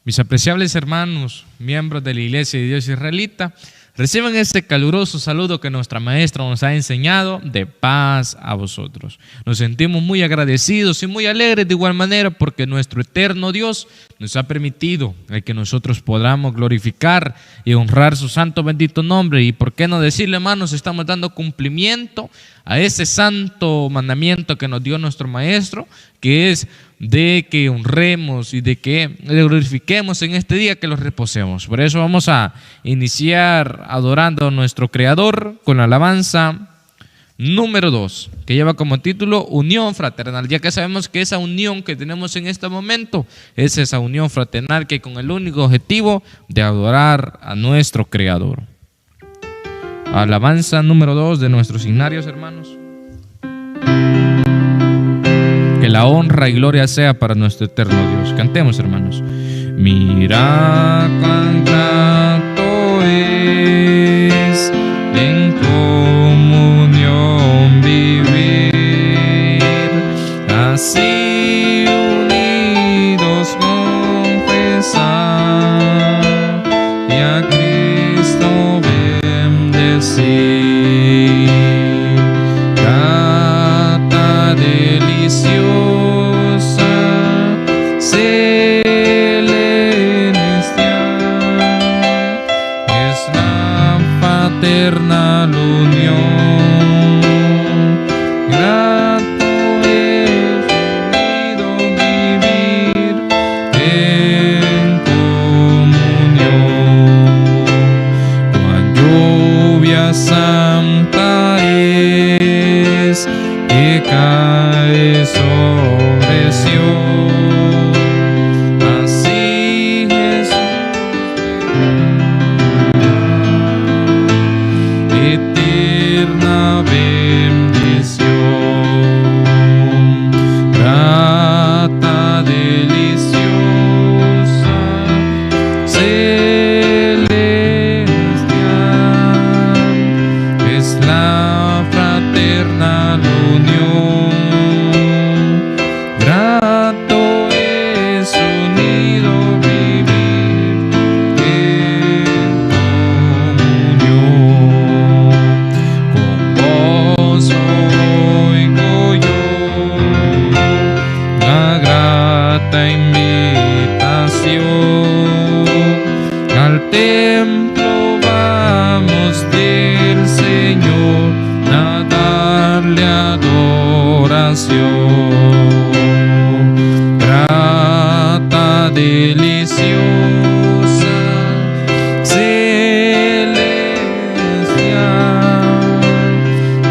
Mis apreciables hermanos, miembros de la Iglesia de Dios Israelita, reciban este caluroso saludo que nuestra maestra nos ha enseñado, de paz a vosotros. Nos sentimos muy agradecidos y muy alegres de igual manera porque nuestro eterno Dios nos ha permitido el que nosotros podamos glorificar y honrar su santo bendito nombre. Y por qué no decirle, hermanos, estamos dando cumplimiento a ese santo mandamiento que nos dio nuestro maestro, que es de que honremos y de que le glorifiquemos en este día, que lo reposemos. Por eso vamos a iniciar adorando a nuestro Creador con la alabanza número 2, que lleva como título Unión Fraternal, ya que sabemos que esa unión que tenemos en este momento es esa unión fraternal que con el único objetivo de adorar a nuestro Creador. Alabanza número 2 de nuestros signarios, hermanos. Que la honra y gloria sea para nuestro eterno Dios. Cantemos, hermanos. Mira cuán grato es en comunión vivir, así unidos confesar y a Cristo bendecir. Fraternal unión, grato es unido vivir en comunión. Cuán lluvia santa es que cae sobre Sion, así Jesús eterna bendición, grata, deliciosa, celestial, es la fraternal unión. Grato es unido vivir en comunión. Oigo yo la grata invitación, al templo vamos del Señor a darle adoración. Grata, deliciosa, celestial,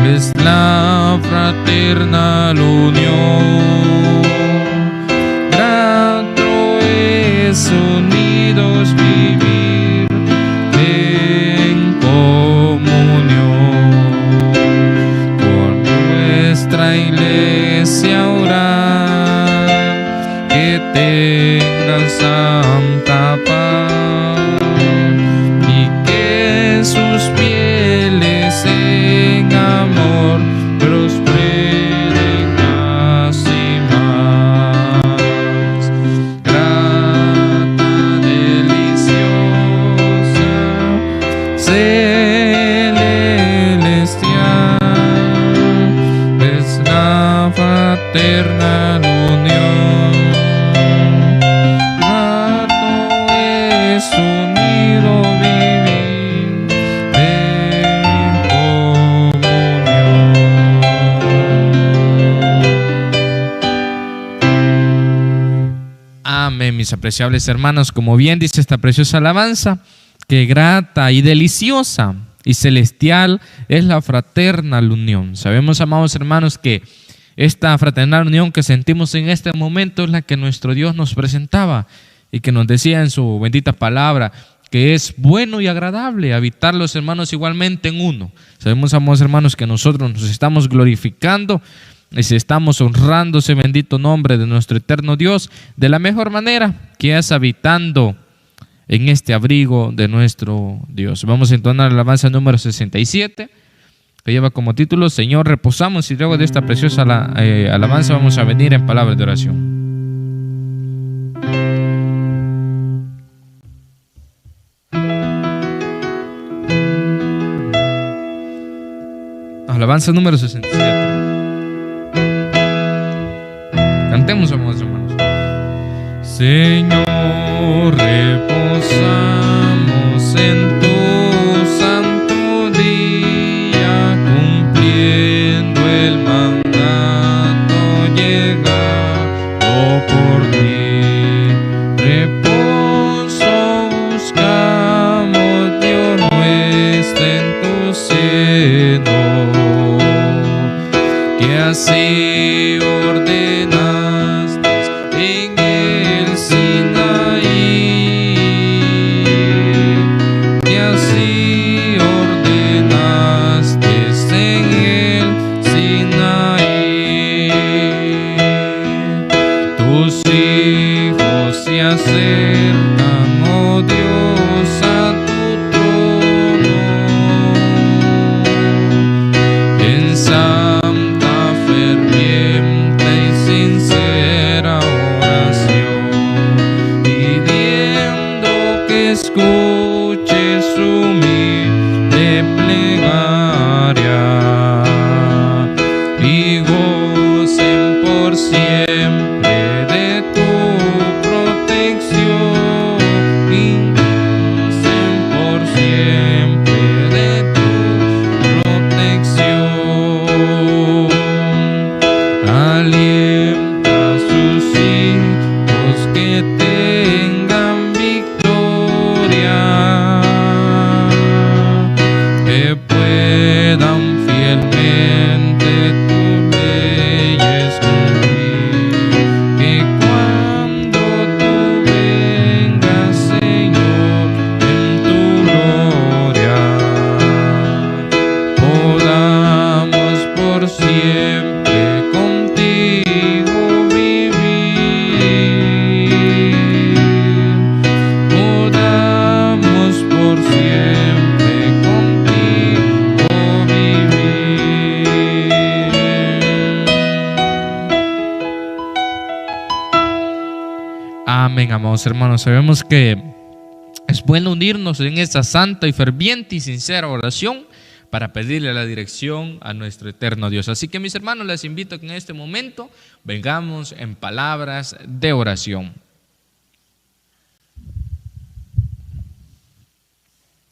es la fraternal unión. Grato es unidos vivir en comunión. Por nuestra iglesia orar, que tengan santa paz y que sus fieles en amor prosperen más y más. Grata, deliciosa, celestial, es la fraternal unión. Grato es unido vivir en comunión. Amén, mis apreciables hermanos. Como bien dice esta preciosa alabanza, que grata y deliciosa y celestial es la fraternal unión. Sabemos, amados hermanos, que esta fraternal unión que sentimos en este momento es la que nuestro Dios nos presentaba y que nos decía en su bendita palabra que es bueno y agradable habitar los hermanos igualmente en uno. Sabemos, amados hermanos, que nosotros nos estamos glorificando y estamos honrando ese bendito nombre de nuestro eterno Dios de la mejor manera, que es habitando en este abrigo de nuestro Dios. Vamos a entonar la alabanza número 67, que lleva como título Señor, reposamos, y luego de esta preciosa alabanza vamos a venir en palabras de oración. Alabanza número 67. Cantemos, amados hermanos. Señor, reposamos en tu santo día, cumpliendo el mandato llegado por ti. Reposo buscamos, Dios nuestro, en tu seno, que así ordenaste en el Sinaí, que así ordenaste en el Sinaí. Tus hijos se acercan, oh Dios, a tu trono, en santa, ferviente y sincera oración, pidiendo que escuches su humilde plegaria y gocen por siempre de tu protección, y gocen por siempre de tu protección. Alienta a sus hijos que tengan victoria, que puedan fielmente tus leyes cumplir, que cuando tú vengas, Señor, en tu gloria, podamos por siempre contigo vivir, podamos por siempre contigo vivir. Amén, amados hermanos. Sabemos que es bueno unirnos en esta santa y ferviente y sincera oración para pedirle la dirección a nuestro eterno Dios. Así que, mis hermanos, les invito a que en este momento vengamos en palabras de oración.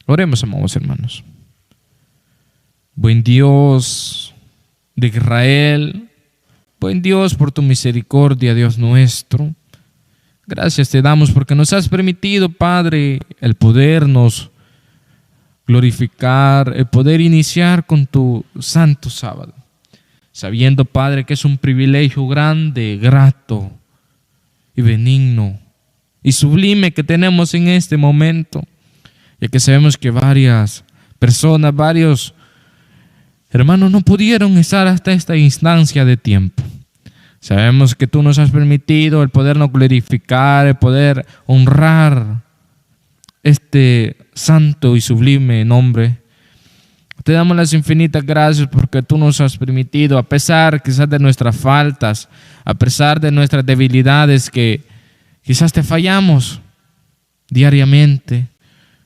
Oremos, amados hermanos. Buen Dios de Israel, buen Dios, por tu misericordia, Dios nuestro. Gracias te damos porque nos has permitido, Padre, el podernos glorificar, el poder iniciar con tu santo sábado, sabiendo, Padre, que es un privilegio grande, grato y benigno y sublime que tenemos en este momento, ya que sabemos que varias personas, varios hermanos no pudieron estar hasta esta instancia de tiempo. Sabemos que tú nos has permitido el podernos glorificar, el poder honrar este santo y sublime nombre. Te damos las infinitas gracias porque tú nos has permitido, a pesar quizás de nuestras faltas, a pesar de nuestras debilidades, que quizás te fallamos diariamente,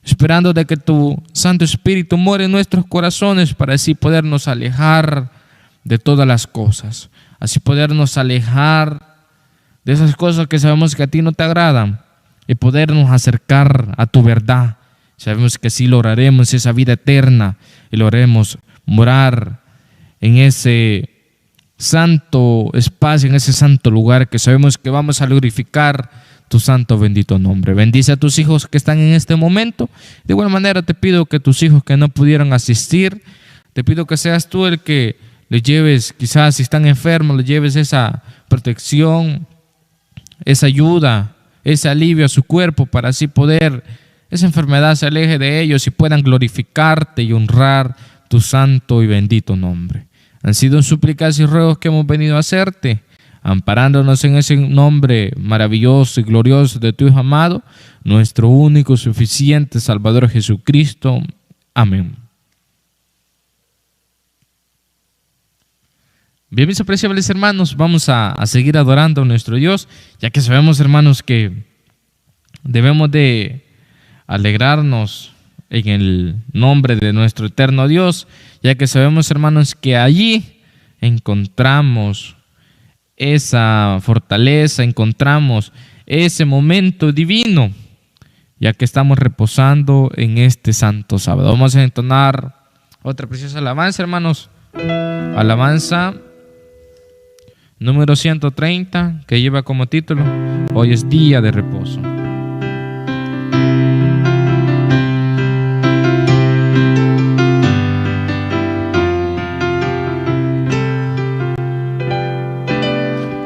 esperando de que tu Santo Espíritu more en nuestros corazones para así podernos alejar de todas las cosas, así podernos alejar de esas cosas que sabemos que a ti no te agradan y podernos acercar a tu verdad. Sabemos que así lograremos esa vida eterna y lograremos morar en ese santo espacio, en ese santo lugar que sabemos que vamos a glorificar tu santo bendito nombre. Bendice a tus hijos que están en este momento. De igual manera te pido que tus hijos que no pudieron asistir, te pido que seas tú el que les lleves, quizás si están enfermos, les lleves esa protección, esa ayuda, ese alivio a su cuerpo para así poder, esa enfermedad se aleje de ellos y puedan glorificarte y honrar tu santo y bendito nombre. Han sido súplicas y ruegos que hemos venido a hacerte, amparándonos en ese nombre maravilloso y glorioso de tu Hijo amado, nuestro único, suficiente Salvador Jesucristo. Amén. Bien, mis apreciables hermanos, vamos a seguir adorando a nuestro Dios, ya que sabemos, hermanos, que debemos de alegrarnos en el nombre de nuestro eterno Dios, ya que sabemos, hermanos, que allí encontramos esa fortaleza, encontramos ese momento divino, ya que estamos reposando en este santo sábado. Vamos a entonar otra preciosa alabanza, hermanos. Alabanza número 130, que lleva como título: Hoy es día de reposo.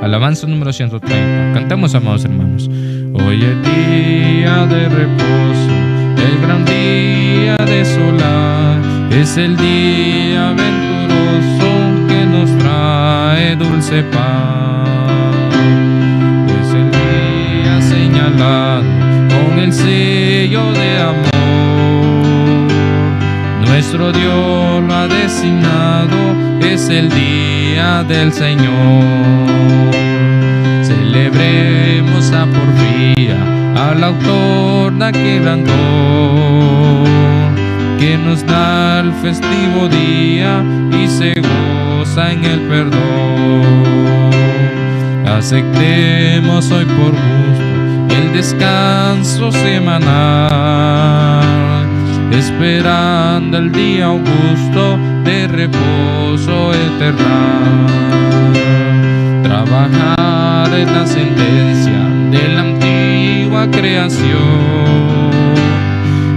Alabanza número 130. Cantemos, amados hermanos. Hoy es día de reposo, el gran día de solar. Es el día venturoso que nos trae dulce paz. Es el día señalado con el sello de amor. Nuestro Dios lo ha designado, es el día del Señor. Celebremos a Porfía, al autor de aquel gran don, que nos da el festivo día y se goza en el perdón. Aceptemos hoy por gusto el descanso semanal, esperando el día augusto de reposo eterno. Trabajar en la sentencia de la antigua creación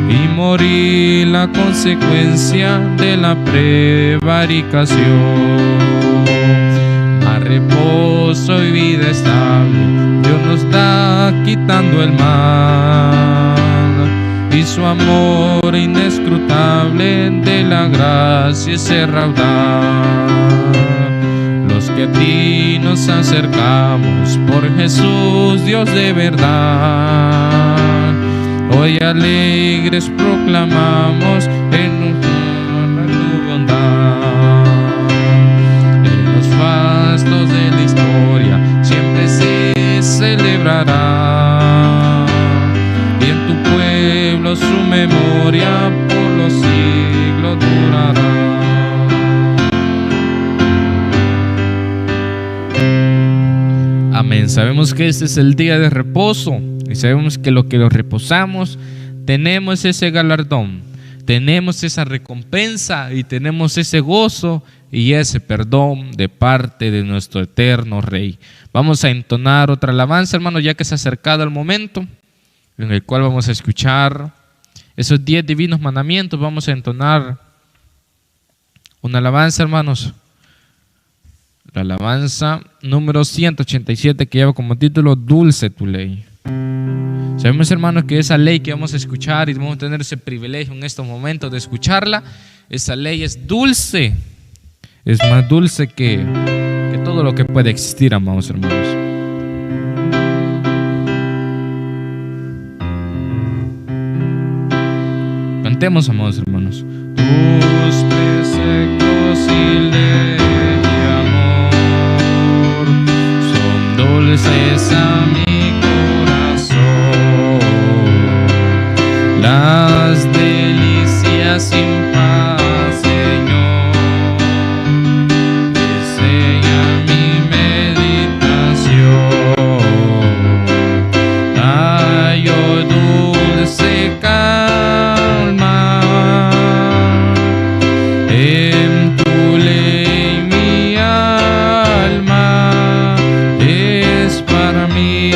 y morir la consecuencia de la prevaricación. A reposo y vida estable Dios nos da quitando el mal, y su amor inescrutable de la gracia ese raudal. Los que a ti nos acercamos por Jesús, Dios de verdad, hoy alegres proclamamos en tu bondad. En los fastos de la historia siempre se celebrará, y en tu pueblo su memoria por los siglos durará. Amén. Sabemos que este es el día de reposo y sabemos que lo reposamos tenemos ese galardón, tenemos esa recompensa y tenemos ese gozo y ese perdón de parte de nuestro eterno Rey. Vamos a entonar otra alabanza, hermanos, ya que se ha acercado el momento en el cual vamos a escuchar esos 10 divinos mandamientos. Vamos a entonar una alabanza, hermanos. La alabanza número 187, que lleva como título Dulce tu ley. Sabemos, hermanos, que esa ley que vamos a escuchar, y vamos a tener ese privilegio en estos momentos de escucharla, esa ley es dulce, es más dulce que todo lo que puede existir, amados hermanos. Cantemos, amados hermanos. Tus preceptos y ley dulces a mi corazón, las delicias sin paz, Señor, desea mi meditación. Hallo dulce calma en tu ley, mi alma para mí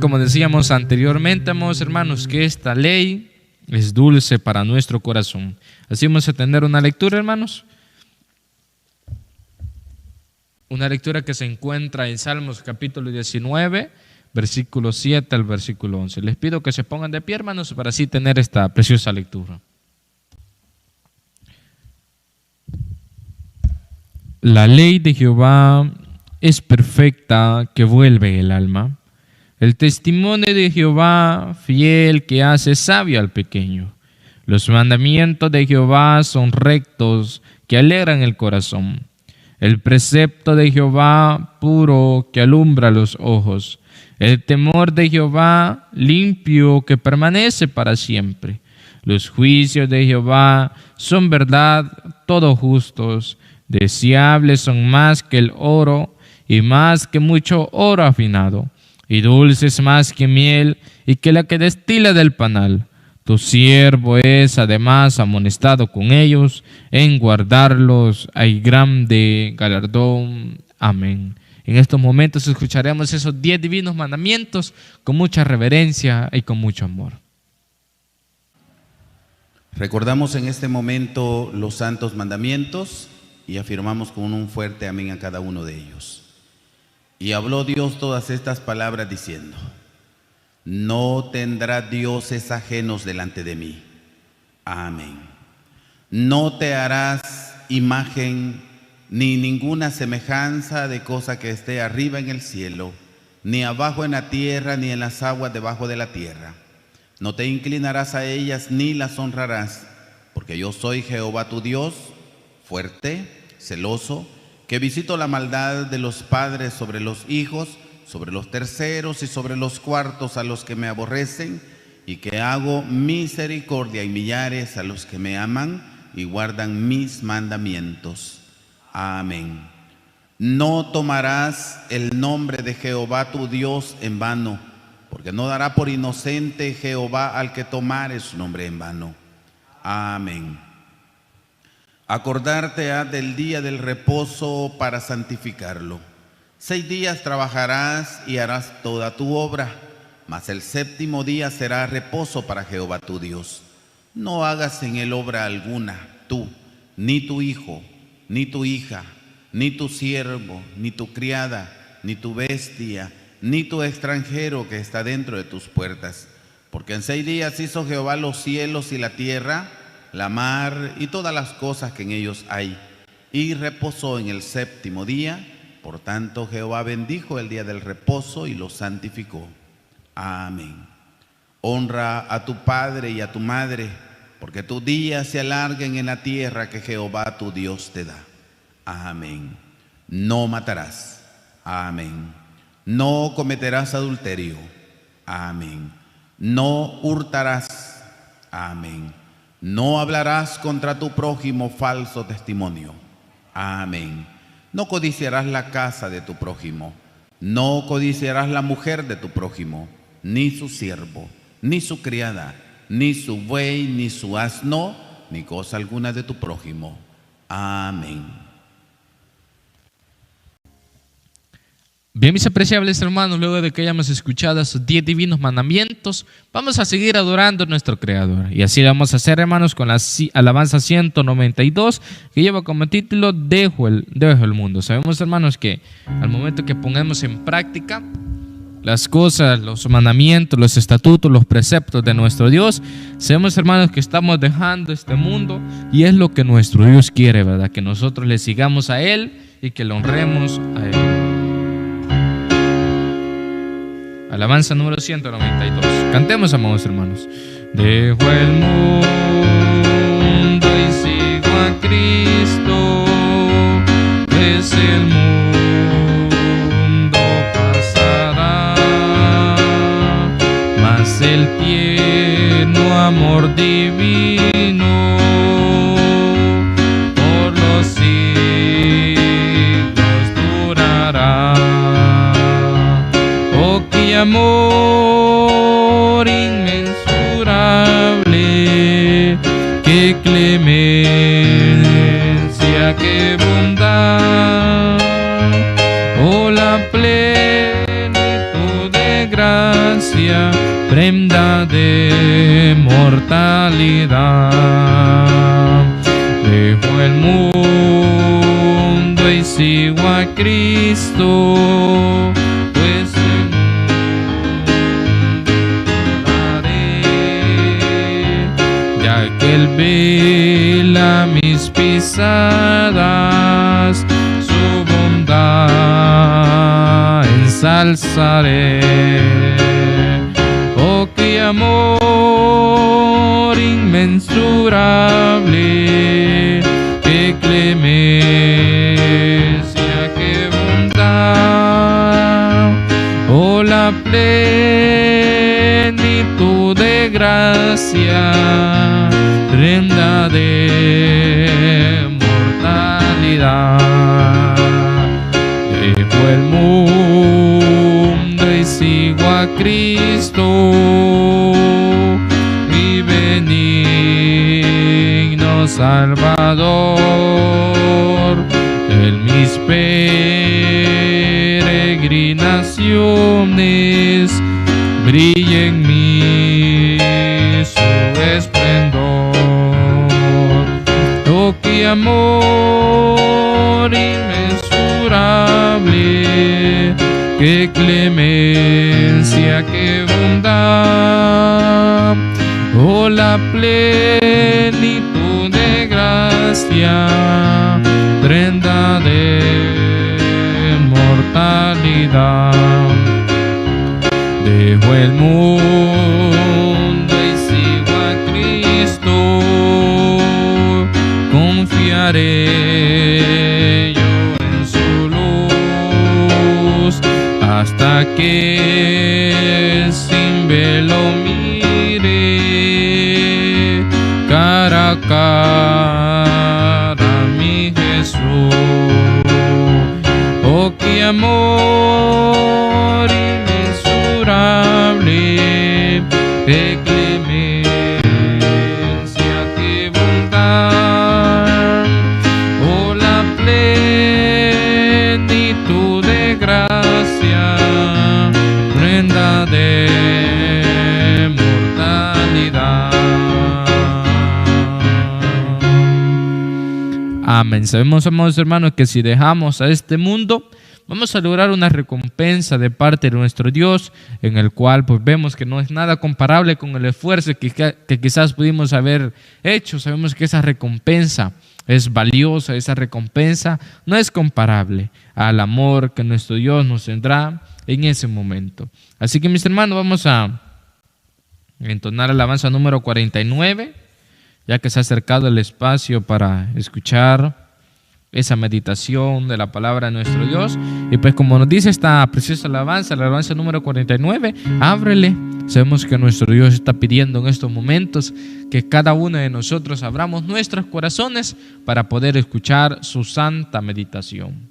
como decíamos anteriormente, amados hermanos, que esta ley es dulce para nuestro corazón. Así vamos a tener una lectura, hermanos. Una lectura que se encuentra en Salmos capítulo 19, versículo 7 al versículo 11. Les pido que se pongan de pie, hermanos, para así tener esta preciosa lectura. La ley de Jehová es perfecta, que vuelve el alma. El testimonio de Jehová, fiel, que hace sabio al pequeño. Los mandamientos de Jehová son rectos, que alegran el corazón. El precepto de Jehová, puro, que alumbra los ojos. El temor de Jehová, limpio, que permanece para siempre. Los juicios de Jehová son verdad, todos justos. Deseables son más que el oro, y más que mucho oro afinado, y dulces más que miel, y que la que destila del panal. Tu siervo es además amonestado con ellos, en guardarlos hay grande galardón. Amén. En estos momentos escucharemos esos 10 divinos mandamientos con mucha reverencia y con mucho amor. Recordamos en este momento los santos mandamientos y afirmamos con un fuerte amén a cada uno de ellos. Y habló Dios todas estas palabras diciendo: no tendrá dioses ajenos delante de mí. Amén. No te harás imagen ni ninguna semejanza de cosa que esté arriba en el cielo, ni abajo en la tierra, ni en las aguas debajo de la tierra. No te inclinarás a ellas ni las honrarás, porque yo soy Jehová tu Dios, fuerte, celoso, que visito la maldad de los padres sobre los hijos, sobre los terceros y sobre los cuartos a los que me aborrecen, y que hago misericordia y millares a los que me aman y guardan mis mandamientos. Amén. No tomarás el nombre de Jehová tu Dios en vano, porque no dará por inocente Jehová al que tomare su nombre en vano. Amén. Acordarte has del día del reposo para santificarlo. 6 días trabajarás y harás toda tu obra, mas el séptimo día será reposo para Jehová tu Dios. No hagas en él obra alguna, tú, ni tu hijo, ni tu hija, ni tu siervo, ni tu criada, ni tu bestia, ni tu extranjero que está dentro de tus puertas. Porque en 6 días hizo Jehová los cielos y la tierra, la mar y todas las cosas que en ellos hay, y reposó en el séptimo día. Por tanto, Jehová bendijo el día del reposo y lo santificó. Amén. Honra a tu padre y a tu madre, porque tus días se alarguen en la tierra que Jehová tu Dios te da. Amén. No matarás. Amén. No cometerás adulterio. Amén. No hurtarás. Amén. No hablarás contra tu prójimo falso testimonio. Amén. No codiciarás la casa de tu prójimo. No codiciarás la mujer de tu prójimo, ni su siervo, ni su criada, ni su buey, ni su asno, ni cosa alguna de tu prójimo. Amén. Bien, mis apreciables hermanos, luego de que hayamos escuchado esos 10 divinos mandamientos, vamos a seguir adorando a nuestro Creador. Y así lo vamos a hacer, hermanos, con la alabanza 192, que lleva como título Dejo el mundo. Sabemos, hermanos, que al momento que pongamos en práctica las cosas, los mandamientos, los estatutos, los preceptos de nuestro Dios, sabemos, hermanos, que estamos dejando este mundo, y es lo que nuestro Dios quiere, ¿verdad? Que nosotros le sigamos a Él y que le honremos a Él. Alabanza número 192. Cantemos, amados hermanos. Dejo el mundo y sigo a Cristo, pues el mundo pasará, mas el tierno amor divino por los siglos durará. Oh, qué amor inmensurable, qué clemencia, qué bondad. Oh, la plenitud de gracia gracia, prenda de mortalidad. Dejo el mundo y sigo a Cristo, pues el mundo daré, ya que Él vela mis pisadas, su bondad ensalzaré. Oh, qué amor inmensurable, qué clemencia, qué bondad. Oh, la plenitud de gracia, prenda de mortalidad. Dejo el mundo y sigo a Cristo, mi benigno Salvador. En mis peregrinaciones brilla en mí su esplendor. Oh, qué amor inmensurable, qué clemencia, qué bondad. Oh, la plenitud de gracia, prenda de mortalidad. Dejo el mundo y sigo a Cristo, confiaré yo en su luz, hasta que sin velo mire cara a cara mi Jesús. Oh, qué amor inmensurable, qué clemencia, qué bondad. Oh, la plenitud de gracia, prenda de mortalidad. Amén. Sabemos, amados hermanos, que si dejamos a este mundo, vamos a lograr una recompensa de parte de nuestro Dios, en el cual pues vemos que no es nada comparable con el esfuerzo que quizás pudimos haber hecho. Sabemos que esa recompensa es valiosa, esa recompensa no es comparable al amor que nuestro Dios nos tendrá en ese momento. Así que, mis hermanos, vamos a entonar alabanza número 49, ya que se ha acercado el espacio para escuchar esa meditación de la palabra de nuestro Dios. Y pues, como nos dice esta preciosa alabanza, la alabanza número 49, ábrele. Sabemos que nuestro Dios está pidiendo en estos momentos que cada uno de nosotros abramos nuestros corazones para poder escuchar su santa meditación.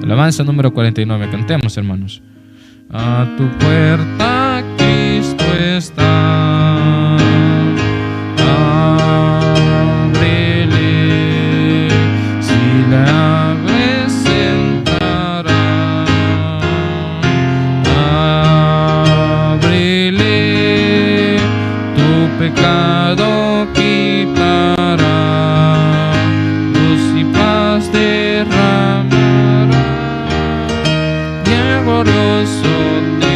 Alabanza número 49, cantemos, hermanos. A tu puerta Cristo está, ábrele, si le abres entrará, ábrele, tu pecado quitará, luz y paz derramará, y el glorioso te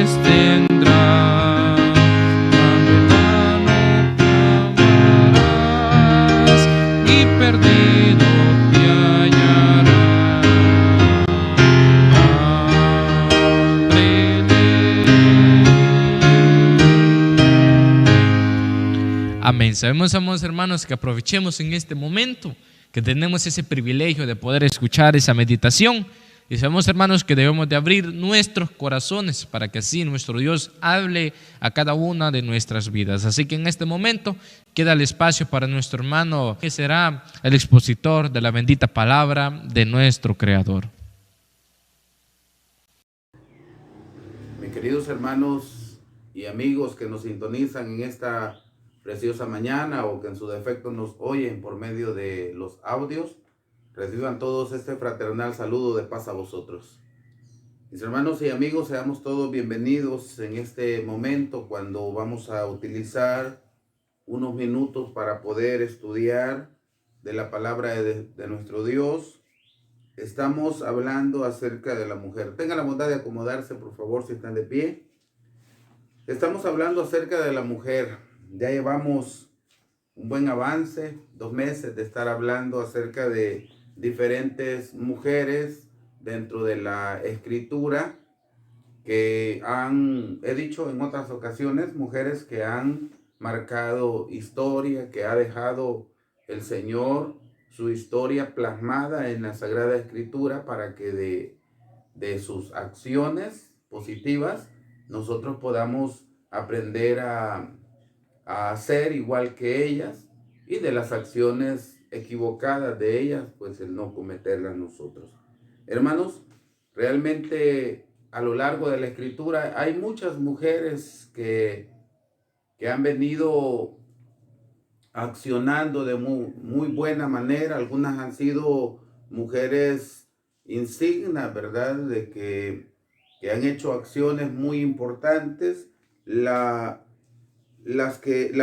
pues tendrás, cuando clamarás y perdido te hallarás. Amén. Sabemos, amados hermanos, que aprovechemos en este momento que tenemos ese privilegio de poder escuchar esa meditación. Y sabemos, hermanos, que debemos de abrir nuestros corazones para que así nuestro Dios hable a cada una de nuestras vidas. Así que en este momento queda el espacio para nuestro hermano, que será el expositor de la bendita palabra de nuestro Creador. Mis queridos hermanos y amigos que nos sintonizan en esta preciosa mañana o que en su defecto nos oyen por medio de los audios, reciban todos este fraternal saludo de paz a vosotros. Mis hermanos y amigos, seamos todos bienvenidos en este momento cuando vamos a utilizar unos minutos para poder estudiar de la palabra de nuestro Dios. Estamos hablando acerca de la mujer. Tengan la bondad de acomodarse, por favor, si están de pie. Estamos hablando acerca de la mujer. Ya llevamos un buen avance, 2 meses de estar hablando acerca de diferentes mujeres dentro de la escritura que he dicho en otras ocasiones, mujeres que han marcado historia, que ha dejado el Señor su historia plasmada en la Sagrada Escritura para que de sus acciones positivas nosotros podamos aprender a ser igual que ellas, y de las acciones equivocadas de ellas, pues el no cometerlas nosotros. Hermanos, realmente a lo largo de la Escritura hay muchas mujeres que han venido accionando de muy buena manera. Algunas han sido mujeres insignes, ¿verdad? De que han hecho acciones muy importantes. La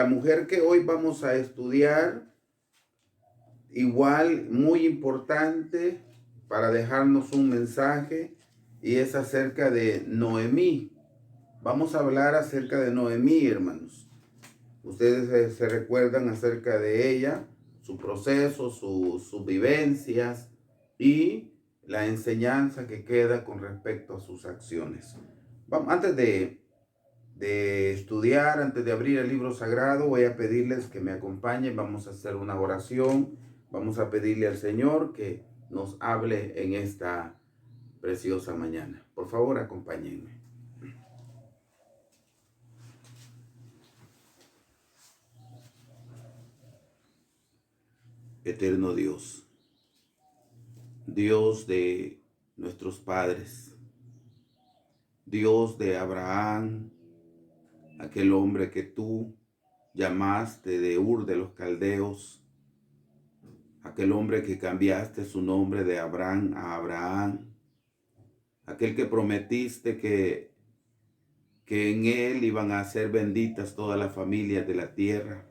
mujer que hoy vamos a estudiar, igual muy importante para dejarnos un mensaje, y es acerca de Noemí. Vamos a hablar acerca de Noemí, hermanos. Ustedes se recuerdan acerca de ella, su proceso, sus vivencias y la enseñanza que queda con respecto a sus acciones. Antes de estudiar, antes de abrir el libro sagrado, voy a pedirles que me acompañen. Vamos a hacer una oración. Vamos a pedirle al Señor que nos hable en esta preciosa mañana. Por favor, acompáñenme. Eterno Dios, Dios de nuestros padres, Dios de Abraham, aquel hombre que tú llamaste de Ur de los Caldeos, aquel hombre que cambiaste su nombre de Abraham a Abraham, aquel que prometiste que en él iban a ser benditas todas las familias de la tierra.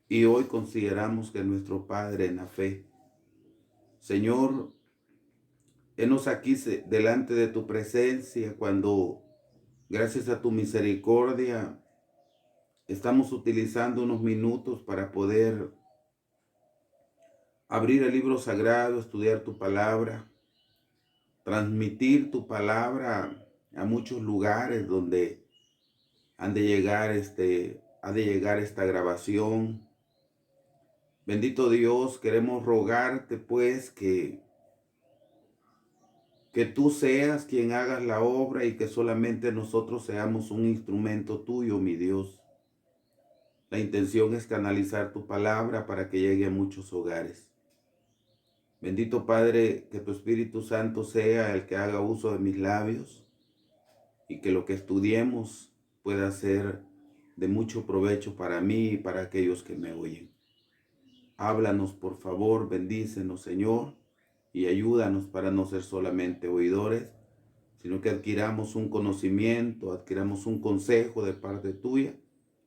Y hoy consideramos que nuestro Padre en la fe. Señor, henos aquí delante de tu presencia cuando, gracias a tu misericordia, estamos utilizando unos minutos para poder abrir el libro sagrado, estudiar tu palabra, transmitir tu palabra a muchos lugares donde ha de llegar esta grabación. Bendito Dios, queremos rogarte pues que tú seas quien hagas la obra y que solamente nosotros seamos un instrumento tuyo, mi Dios. La intención es canalizar tu palabra para que llegue a muchos hogares. Bendito Padre, que tu Espíritu Santo sea el que haga uso de mis labios y que lo que estudiemos pueda ser de mucho provecho para mí y para aquellos que me oyen. Háblanos, por favor, bendícenos, Señor, y ayúdanos para no ser solamente oidores, sino que adquiramos un conocimiento, adquiramos un consejo de parte tuya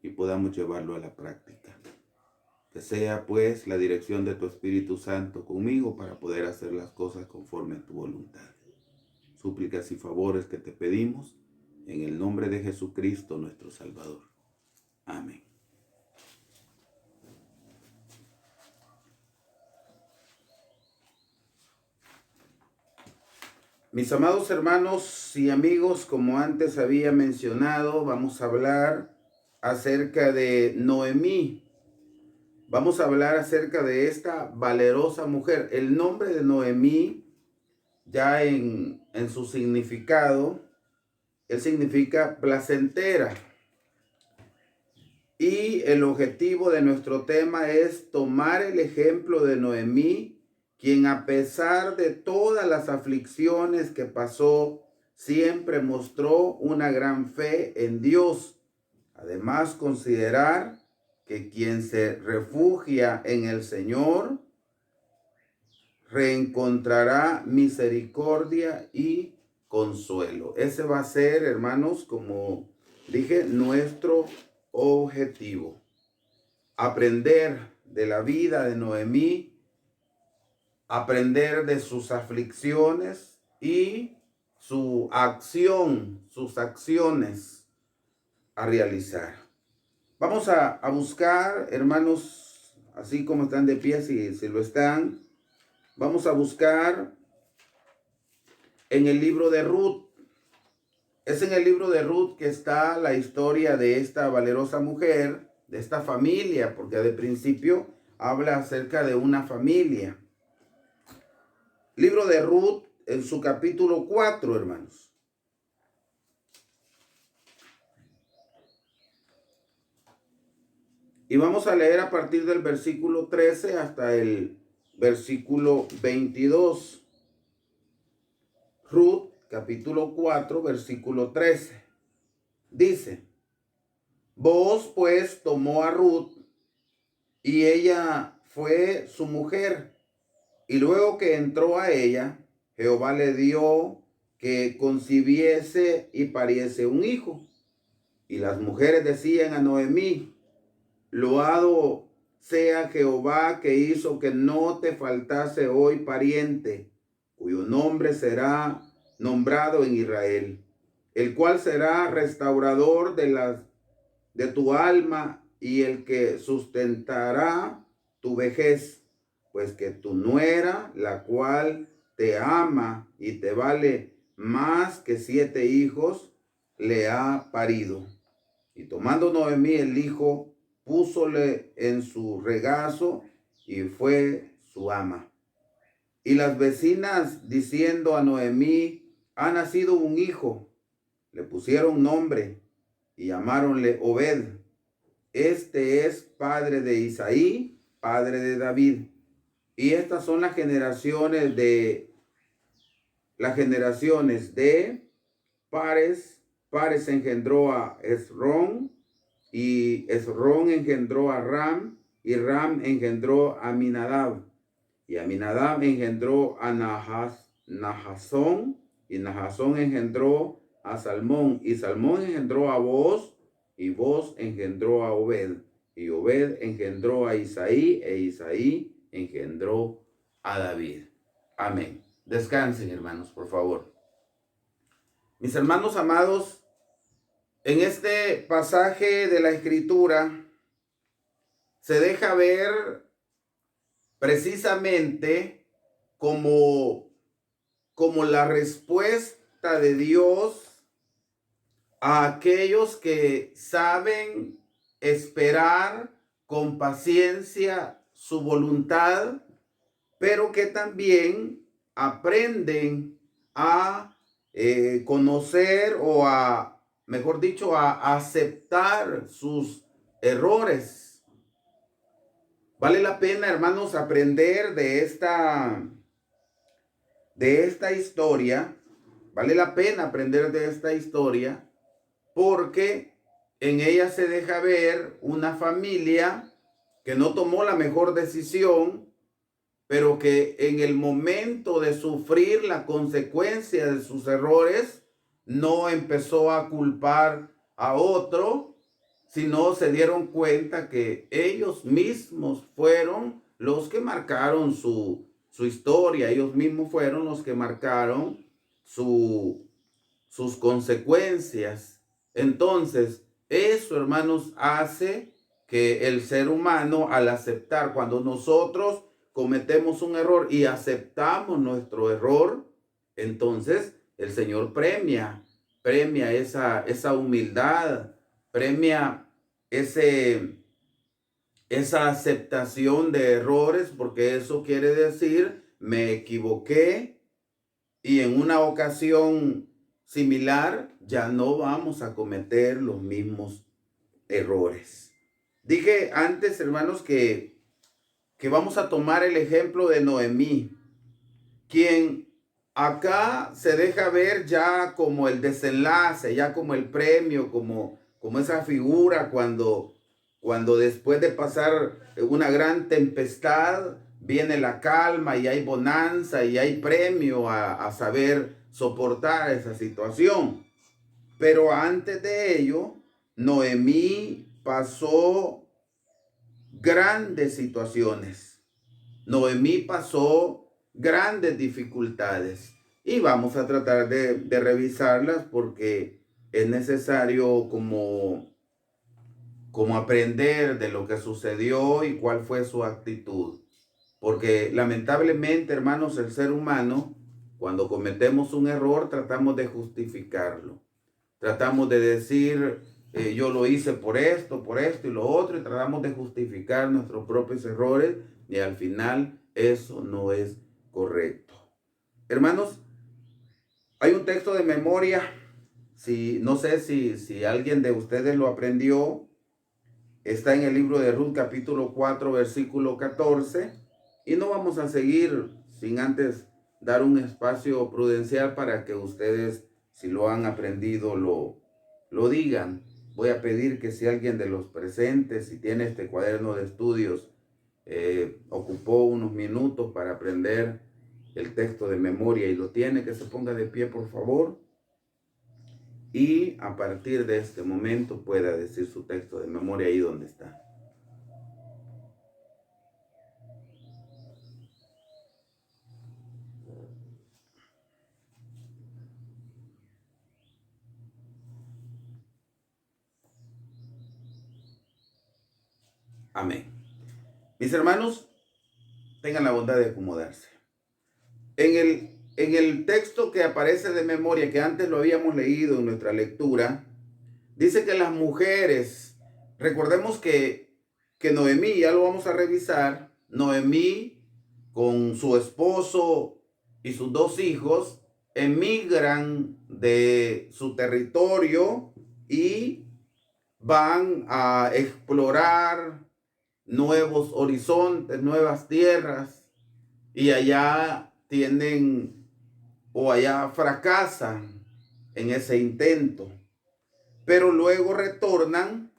y podamos llevarlo a la práctica. Que sea, pues, la dirección de tu Espíritu Santo conmigo para poder hacer las cosas conforme a tu voluntad. Súplicas y favores que te pedimos en el nombre de Jesucristo nuestro Salvador. Amén. Mis amados hermanos y amigos, como antes había mencionado, vamos a hablar acerca de Noemí. Vamos a hablar acerca de esta valerosa mujer. El nombre de Noemí, ya en su significado, él significa placentera. Y el objetivo de nuestro tema es tomar el ejemplo de Noemí, quien a pesar de todas las aflicciones que pasó, siempre mostró una gran fe en Dios. Además, considerar que quien se refugia en el Señor reencontrará misericordia y consuelo. Ese va a ser, hermanos, como dije, nuestro objetivo. Aprender de la vida de Noemí, aprender de sus aflicciones y su acción, sus acciones a realizar. Vamos a buscar, hermanos, así como están de pie, si lo están, vamos a buscar en el libro de Ruth. Es en el libro de Ruth que está la historia de esta valerosa mujer, de esta familia, porque de principio habla acerca de una familia. Libro de Ruth en su capítulo 4, hermanos. Y vamos a leer a partir del versículo 13 hasta el versículo 22. Ruth, capítulo 4, versículo 13. Dice: Booz pues tomó a Ruth, y ella fue su mujer. Y luego que entró a ella, Jehová le dio que concibiese y pariese un hijo. Y las mujeres decían a Noemí: Loado sea Jehová, que hizo que no te faltase hoy pariente, cuyo nombre será nombrado en Israel, el cual será restaurador de tu alma y el que sustentará tu vejez, pues que tu nuera, la cual te ama y te vale más que 7 hijos, le ha parido. Y tomando Noemí el hijo, púsole en su regazo y fue su ama. Y las vecinas, diciendo a Noemí: ha nacido un hijo, le pusieron nombre y llamáronle Obed. Este es padre de Isaí, padre de David. Y estas son las generaciones de Pares. Pares engendró a Esrón, y Esrón engendró a Ram, y Ram engendró a Aminadab, y Aminadab engendró a Nahasón, y Nahasón engendró a Salmón, y Salmón engendró a Booz, y Booz engendró a Obed, y Obed engendró a Isaí, e Isaí engendró a David. Amén. Descansen, hermanos, por favor. Mis hermanos amados, en este pasaje de la Escritura se deja ver precisamente como la respuesta de Dios a aquellos que saben esperar con paciencia su voluntad, pero que también aprenden a conocer o mejor dicho, a aceptar sus errores. Vale la pena, hermanos, aprender de esta historia. Vale la pena aprender de esta historia porque en ella se deja ver una familia que no tomó la mejor decisión, pero que en el momento de sufrir la consecuencia de sus errores, no empezó a culpar a otro, sino se dieron cuenta que ellos mismos fueron los que marcaron su historia, ellos mismos fueron los que marcaron su sus consecuencias. Entonces, eso, hermanos, hace que el ser humano, al aceptar, cuando nosotros cometemos un error y aceptamos nuestro error, entonces el Señor premia esa humildad, premia esa aceptación de errores, porque eso quiere decir, me equivoqué y en una ocasión similar ya no vamos a cometer los mismos errores. Dije antes, hermanos, que vamos a tomar el ejemplo de Noemí, quien acá se deja ver ya como el desenlace, ya como el premio, como esa figura cuando después de pasar una gran tempestad viene la calma y hay bonanza y hay premio a saber soportar esa situación. Pero antes de ello, Noemí pasó grandes situaciones. Noemí pasó grandes dificultades y vamos a tratar de revisarlas porque es necesario como aprender de lo que sucedió y cuál fue su actitud. Porque lamentablemente, hermanos, el ser humano, cuando cometemos un error, tratamos de justificarlo. Tratamos de decir, yo lo hice por esto y lo otro, y tratamos de justificar nuestros propios errores, y al final eso no es correcto. Hermanos, hay un texto de memoria, no sé si alguien de ustedes lo aprendió, está en el libro de Ruth capítulo 4 versículo 14, y no vamos a seguir sin antes dar un espacio prudencial para que ustedes, si lo han aprendido, lo digan. Voy a pedir que si alguien de los presentes, si tiene este cuaderno de estudios, ocupó unos minutos para aprender el texto de memoria y lo tiene, que se ponga de pie, por favor. Y a partir de este momento pueda decir su texto de memoria ahí donde está. Amén. Mis hermanos, tengan la bondad de acomodarse. En el texto que aparece de memoria, que antes lo habíamos leído en nuestra lectura, dice que las mujeres, recordemos que Noemí, ya lo vamos a revisar, Noemí con su esposo y sus 2 hijos emigran de su territorio y van a explorar nuevos horizontes, nuevas tierras, y allá allá fracasan en ese intento, pero luego retornan,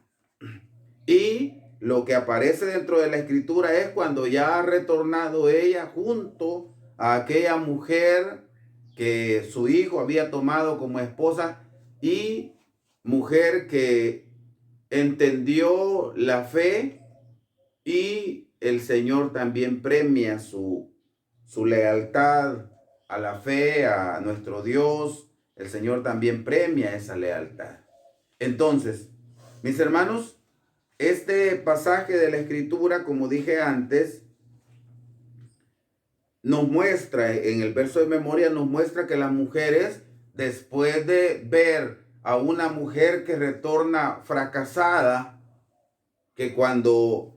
y lo que aparece dentro de la escritura es cuando ya ha retornado ella junto a aquella mujer que su hijo había tomado como esposa, y mujer que entendió la fe, y el Señor también premia su lealtad a la fe, a nuestro Dios. El Señor también premia esa lealtad. Entonces, mis hermanos, este pasaje de la Escritura, como dije antes, nos muestra, en el verso de memoria, nos muestra que las mujeres, después de ver a una mujer que retorna fracasada, que cuando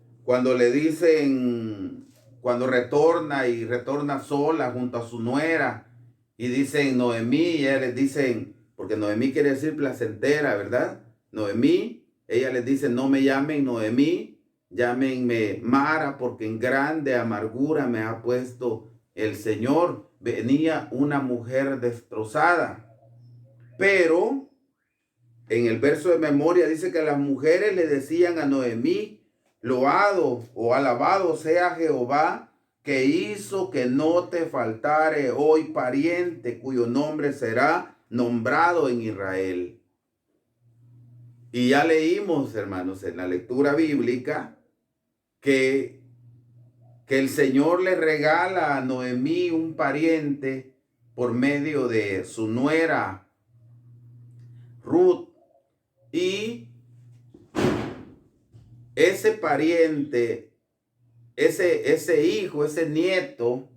le dicen, cuando retorna sola junto a su nuera, y dicen Noemí, y ella les dicen, porque Noemí quiere decir placentera, ¿verdad? Noemí, ella les dice, no me llamen Noemí, llámenme Mara, porque en grande amargura me ha puesto el Señor. Venía una mujer destrozada. Pero en el verso de memoria dice que las mujeres le decían a Noemí, loado o alabado sea Jehová, que hizo que no te faltare hoy pariente cuyo nombre será nombrado en Israel. Y ya leímos, hermanos, en la lectura bíblica que el Señor le regala a Noemí un pariente por medio de su nuera Ruth. Y ese pariente, ese hijo, ese nieto,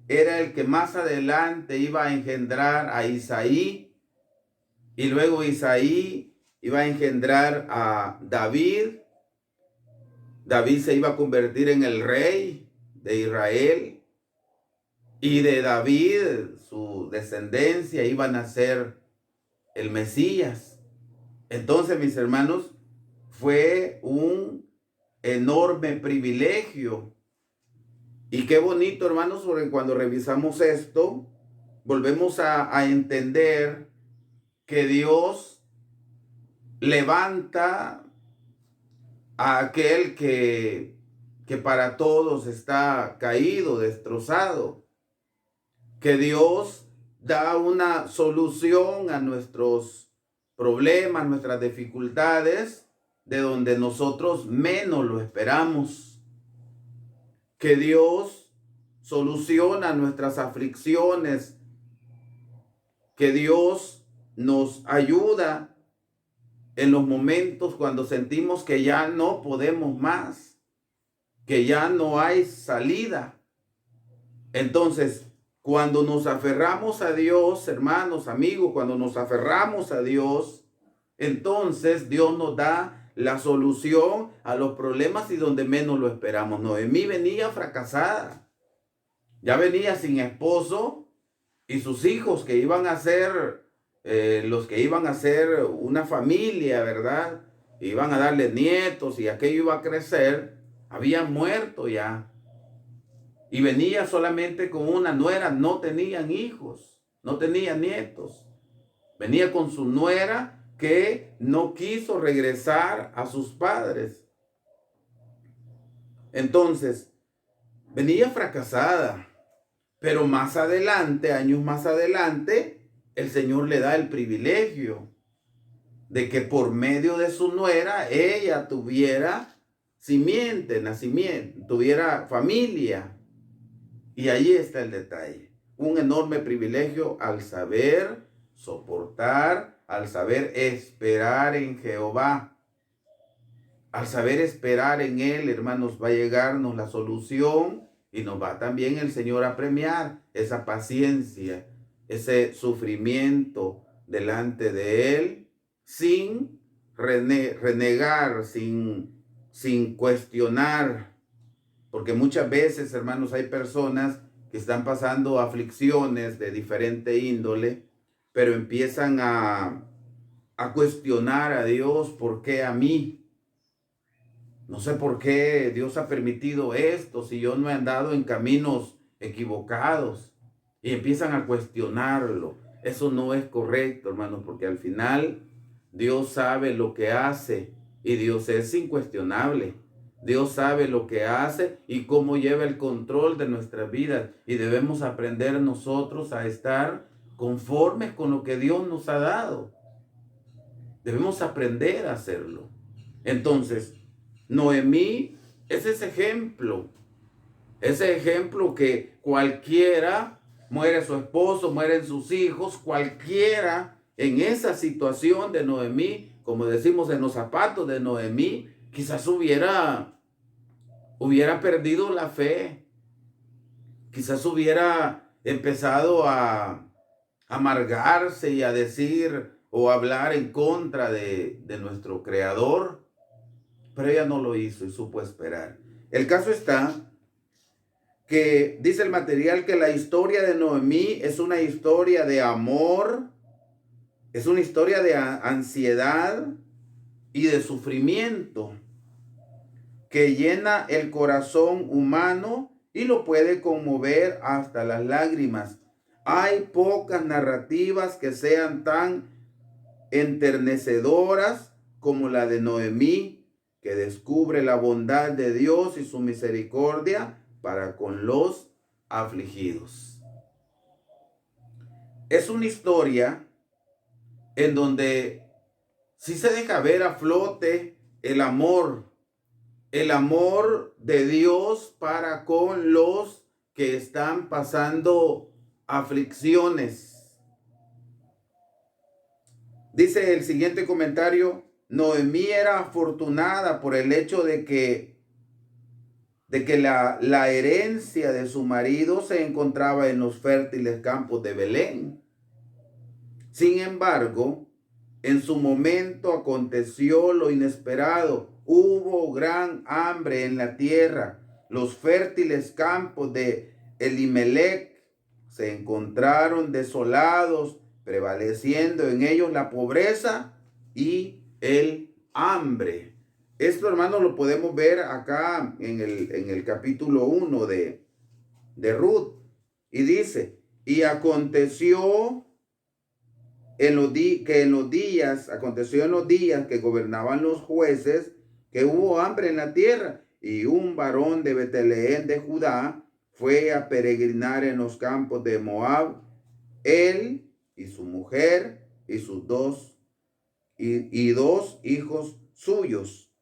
era el que más adelante iba a engendrar a Isaí, y luego Isaí iba a engendrar a David. David se iba a convertir en el rey de Israel, y de David, su descendencia, iba a nacer el Mesías. Entonces, mis hermanos, fue un enorme privilegio. Y qué bonito, hermanos, porque cuando revisamos esto, volvemos a entender que Dios levanta a aquel que para todos está caído, destrozado. Que Dios da una solución a nuestros problemas, nuestras dificultades, de donde nosotros menos lo esperamos. Que Dios soluciona nuestras aflicciones, que Dios nos ayuda en los momentos cuando sentimos que ya no podemos más, que ya no hay salida. Entonces, cuando nos aferramos a Dios, hermanos, amigos, cuando nos aferramos a Dios, entonces Dios nos da la solución a los problemas y donde menos lo esperamos. Noemí venía fracasada, ya venía sin esposo, y sus hijos que iban a ser los que iban a ser una familia, ¿verdad? Iban a darle nietos y aquello iba a crecer, habían muerto ya. Y venía solamente con una nuera, no tenían hijos, no tenían nietos. Venía con su nuera que no quiso regresar a sus padres. Entonces, venía fracasada, pero más adelante, años más adelante, el Señor le da el privilegio de que por medio de su nuera, ella tuviera simiente, nacimiento, tuviera familia. Y ahí está el detalle. Un enorme privilegio al saber soportar, al saber esperar en Jehová. Al saber esperar en Él, hermanos, va a llegarnos la solución y nos va también el Señor a premiar esa paciencia, ese sufrimiento delante de Él, sin renegar, sin cuestionar. Porque muchas veces, hermanos, hay personas que están pasando aflicciones de diferente índole, pero empiezan a cuestionar a Dios: ¿por qué a mí? No sé por qué Dios ha permitido esto, si yo no he andado en caminos equivocados. Y empiezan a cuestionarlo. Eso no es correcto, hermanos, porque al final Dios sabe lo que hace y Dios es incuestionable. Dios sabe lo que hace y cómo lleva el control de nuestras vidas. Y debemos aprender nosotros a estar conformes con lo que Dios nos ha dado. Debemos aprender a hacerlo. Entonces, Noemí es ese ejemplo que cualquiera, muere su esposo, mueren sus hijos, cualquiera en esa situación de Noemí, como decimos, en los zapatos de Noemí, quizás hubiera perdido la fe, quizás hubiera empezado a amargarse y a decir o hablar en contra de nuestro Creador. Pero ella no lo hizo y supo esperar. El caso está que dice el material que la historia de Noemí es una historia de amor, es una historia de ansiedad y de sufrimiento que llena el corazón humano y lo puede conmover hasta las lágrimas. Hay pocas narrativas que sean tan enternecedoras como la de Noemí, que descubre la bondad de Dios y su misericordia para con los afligidos. Es una historia en donde sí se deja ver a flote el amor de Dios para con los que están pasando aflicciones. Dice el siguiente comentario: Noemí era afortunada por el hecho de que la herencia de su marido se encontraba en los fértiles campos de Belén. Sin embargo, en su momento aconteció lo inesperado. Hubo gran hambre en la tierra. Los fértiles campos de Elimelec se encontraron desolados, prevaleciendo en ellos la pobreza y el hambre. Esto, hermanos, lo podemos ver acá en el capítulo 1 de Ruth. Y dice: y aconteció en los días que gobernaban los jueces, que hubo hambre en la tierra, y un varón de Betlehén de Judá fue a peregrinar en los campos de Moab, él y su mujer y sus dos hijos suyos.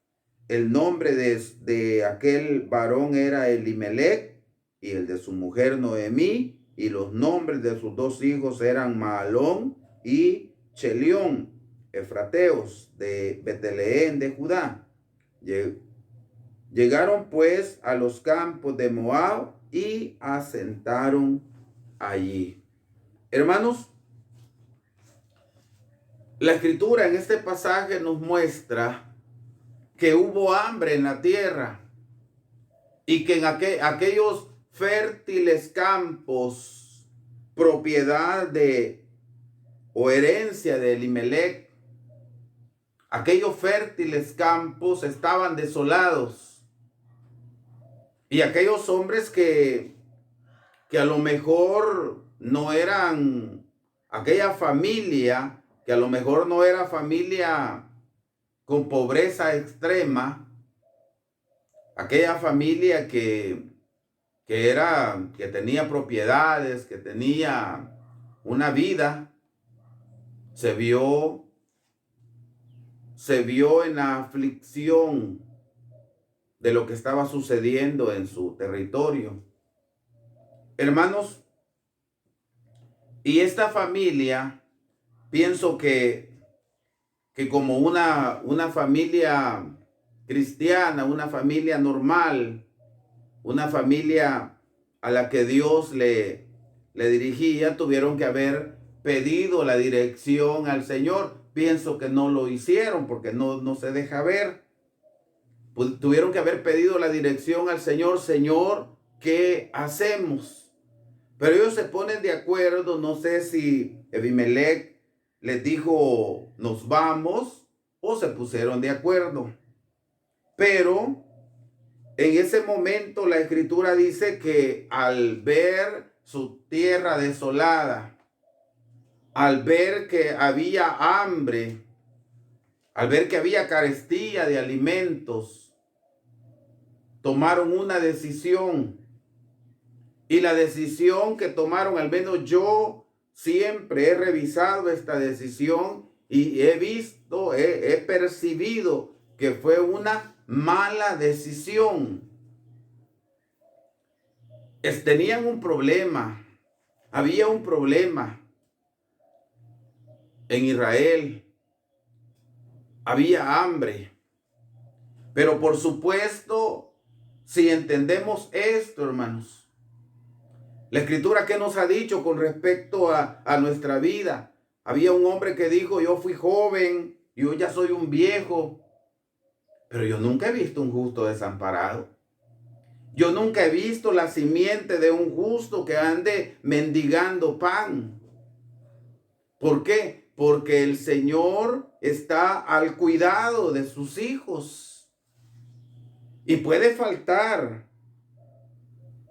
El nombre de aquel varón era Elimelec, y el de su mujer Noemí, y los nombres de sus dos hijos eran Mahalón y Chelión, efrateos de Betlehén de Judá. Llegaron pues a los campos de Moab y asentaron allí. Hermanos, la escritura en este pasaje nos muestra que hubo hambre en la tierra y que en aquellos fértiles campos, propiedad o herencia de Elimelec, aquellos fértiles campos estaban desolados, y aquellos hombres que a lo mejor no eran, aquella familia que a lo mejor no era familia con pobreza extrema, aquella familia que tenía propiedades, que tenía una vida, se vio en la aflicción de lo que estaba sucediendo en su territorio. Hermanos, y esta familia, pienso que como una familia cristiana, una familia normal, una familia a la que Dios le dirigía, tuvieron que haber pedido la dirección al Señor. Pienso que no lo hicieron porque no se deja ver. Pues tuvieron que haber pedido la dirección al Señor. Señor, ¿qué hacemos? Pero ellos se ponen de acuerdo. No sé si Abimelech les dijo nos vamos, o se pusieron de acuerdo. Pero en ese momento la escritura dice que al ver su tierra desolada, al ver que había hambre, al ver que había carestía de alimentos, tomaron una decisión. Y la decisión que tomaron, al menos yo siempre he revisado esta decisión y he visto, he percibido que fue una mala decisión. Tenían un problema, había un problema en Israel, había hambre. Pero por supuesto, si entendemos esto, hermanos, la escritura, ¿qué nos ha dicho con respecto a nuestra vida? Había un hombre que dijo: yo fui joven, yo ya soy un viejo, pero yo nunca he visto un justo desamparado. Yo nunca he visto la simiente de un justo que ande mendigando pan. ¿Por qué? Porque el Señor está al cuidado de sus hijos. Y puede faltar.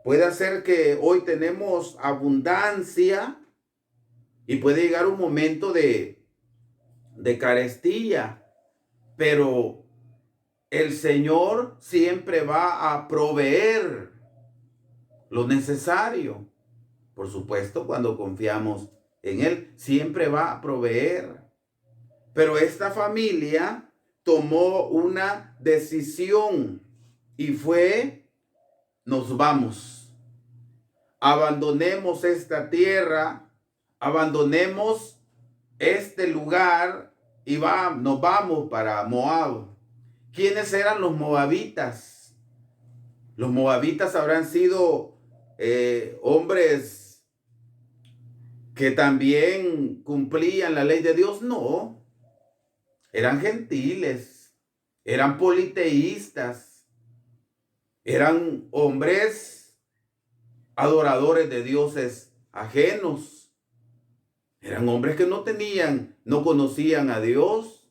Puede hacer que hoy tenemos abundancia y puede llegar un momento de carestía, pero el Señor siempre va a proveer lo necesario. Por supuesto, cuando confiamos en Él, siempre va a proveer. Pero esta familia tomó una decisión y fue: nos vamos. Abandonemos esta tierra, abandonemos este lugar nos vamos para Moab. ¿Quiénes eran los moabitas? Los moabitas habrán sido hombres que también cumplían la ley de Dios. No, eran gentiles, eran politeístas, eran hombres adoradores de dioses ajenos. Eran hombres que no conocían a Dios,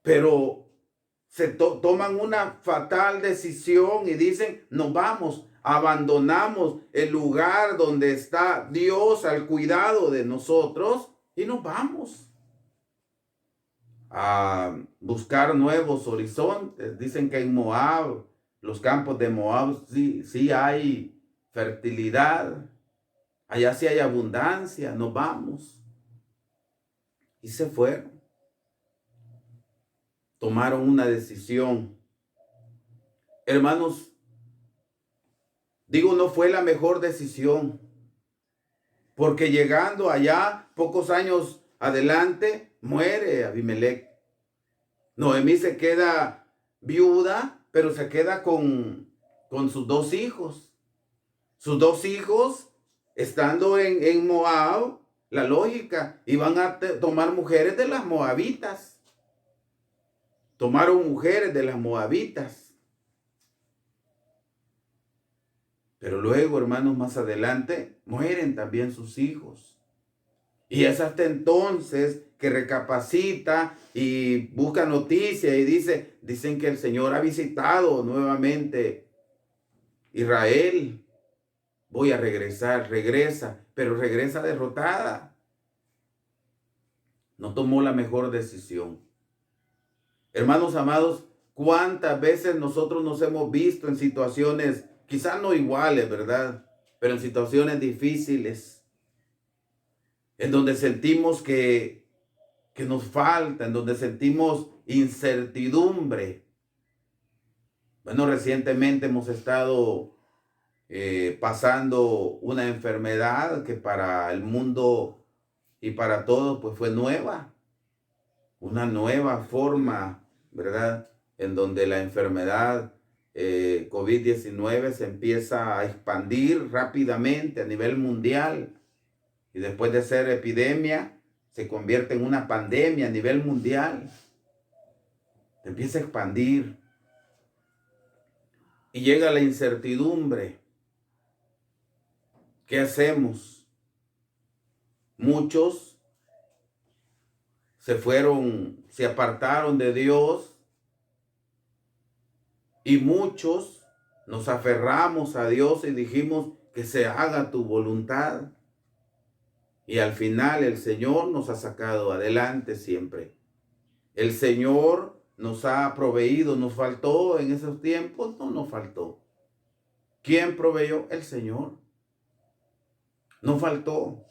pero toman una fatal decisión y dicen, nos vamos, abandonamos el lugar donde está Dios al cuidado de nosotros y nos vamos a buscar nuevos horizontes. Dicen que en Moab, los campos de Moab, sí hay fertilidad, allá sí hay abundancia, nos vamos. Y se fueron. Tomaron una decisión. Hermanos, digo, no fue la mejor decisión, porque llegando allá, pocos años adelante, muere Abimelech. Noemí se queda viuda, pero se queda con sus dos hijos. Sus dos hijos, estando en Moab, la lógica, iban a tomar mujeres de las moabitas. Tomaron mujeres de las moabitas. Pero luego, hermanos, más adelante, mueren también sus hijos. Y es hasta entonces que recapacita y busca noticias y dicen que el Señor ha visitado nuevamente Israel. Voy a regresar, regresa, pero regresa derrotada. No tomó la mejor decisión. Hermanos amados, ¿cuántas veces nosotros nos hemos visto en situaciones, quizás no iguales, ¿verdad? Pero en situaciones difíciles, en donde sentimos que nos falta, en donde sentimos incertidumbre? Bueno, recientemente hemos estado pasando una enfermedad que para el mundo y para todos pues fue nueva. Una nueva forma, ¿verdad? En donde la enfermedad COVID-19 se empieza a expandir rápidamente a nivel mundial. Y después de ser epidemia, se convierte en una pandemia a nivel mundial. Se empieza a expandir. Y llega la incertidumbre. ¿Qué hacemos? Muchos se apartaron de Dios, y muchos nos aferramos a Dios y dijimos que se haga tu voluntad. Y al final el Señor nos ha sacado adelante siempre. El Señor nos ha proveído. ¿Nos faltó en esos tiempos? No nos faltó. ¿Quién proveyó? El Señor. No faltó.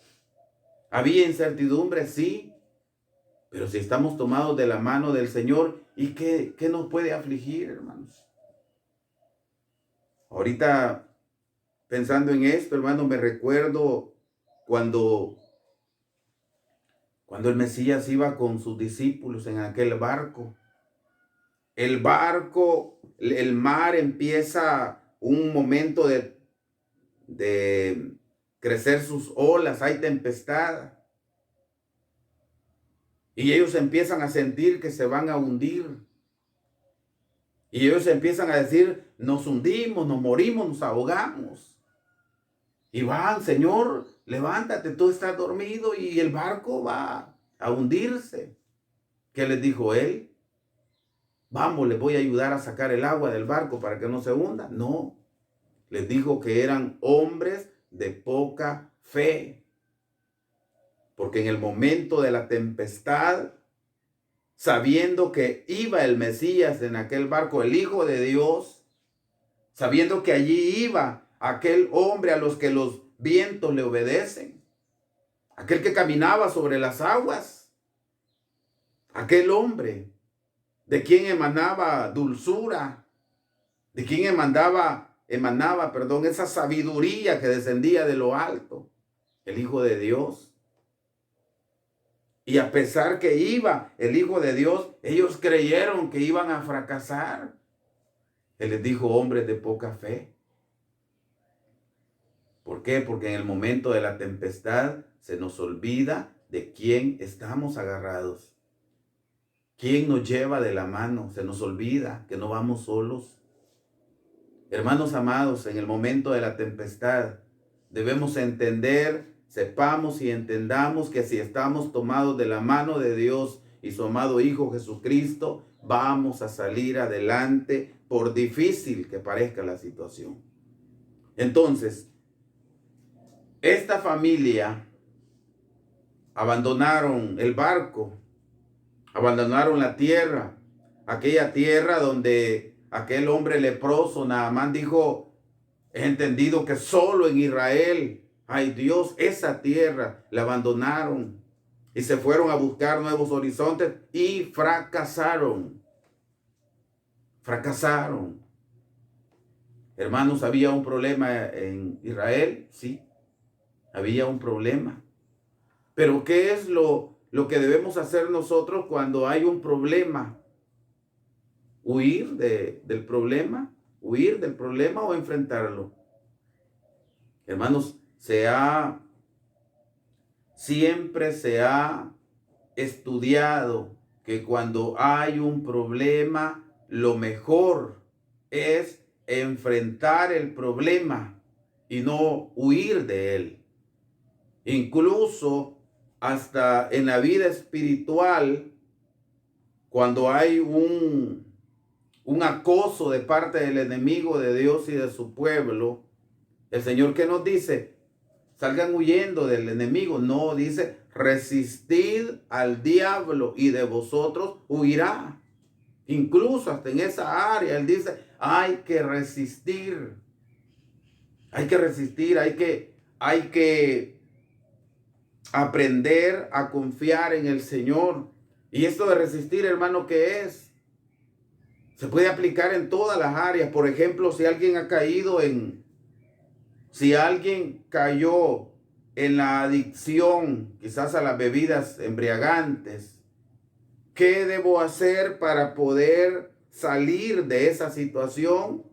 ¿Había incertidumbre? Sí. Pero si estamos tomados de la mano del Señor, ¿y qué nos puede afligir, hermanos? Ahorita, pensando en esto, hermano, me recuerdo cuando el Mesías iba con sus discípulos en aquel barco. El barco, el mar empieza un momento de crecer sus olas, hay tempestad. Y ellos empiezan a sentir que se van a hundir. Y ellos empiezan a decir, nos hundimos, nos morimos, nos ahogamos. Y van, Señor, levántate, tú estás dormido y el barco va a hundirse. ¿Qué les dijo él? Vamos, les voy a ayudar a sacar el agua del barco para que no se hunda. No, les dijo que eran hombres de poca fe. Porque en el momento de la tempestad, sabiendo que iba el Mesías en aquel barco, el Hijo de Dios, sabiendo que allí iba aquel hombre a los que los vientos le obedecen, aquel que caminaba sobre las aguas, aquel hombre de quien emanaba dulzura, de quien emanaba, esa sabiduría que descendía de lo alto, el Hijo de Dios. Y a pesar que iba el Hijo de Dios, ellos creyeron que iban a fracasar. Él les dijo, hombres de poca fe. ¿Por qué? Porque en el momento de la tempestad se nos olvida de quién estamos agarrados. ¿Quién nos lleva de la mano? Se nos olvida que no vamos solos. Hermanos amados, en el momento de la tempestad debemos entender, sepamos y entendamos que si estamos tomados de la mano de Dios y su amado Hijo Jesucristo, vamos a salir adelante por difícil que parezca la situación. Entonces, esta familia abandonaron el barco, abandonaron la tierra, aquella tierra donde aquel hombre leproso Naamán dijo, he entendido que solo en Israel hay Dios. Esa tierra la abandonaron y se fueron a buscar nuevos horizontes y fracasaron. Fracasaron. Hermanos, ¿había un problema en Israel? Sí, había un problema. Pero ¿qué es lo que debemos hacer nosotros cuando hay un problema? ¿Huir del problema? ¿Huir del problema o enfrentarlo? Hermanos, siempre se ha estudiado que cuando hay un problema, lo mejor es enfrentar el problema y no huir de él. Incluso hasta en la vida espiritual, cuando hay un acoso de parte del enemigo de Dios y de su pueblo, el Señor, ¿qué nos dice? Salgan huyendo del enemigo. No, dice, resistid al diablo y de vosotros huirá. Incluso hasta en esa área, Él dice, hay que resistir. Hay que resistir, hay que aprender a confiar en el Señor. Y esto de resistir, hermano, ¿qué es? Se puede aplicar en todas las áreas. Por ejemplo, si alguien cayó en la adicción, quizás a las bebidas embriagantes, ¿qué debo hacer para poder salir de esa situación?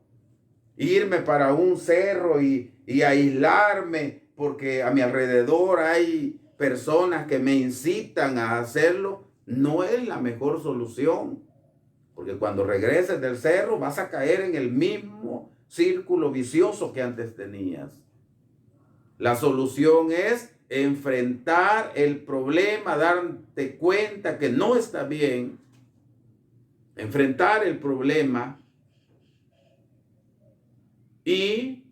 Irme para un cerro y aislarme porque a mi alrededor hay personas que me incitan a hacerlo. No es la mejor solución, porque cuando regreses del cerro vas a caer en el mismo círculo vicioso que antes tenías. La solución es enfrentar el problema, darte cuenta que no está bien, enfrentar el problema y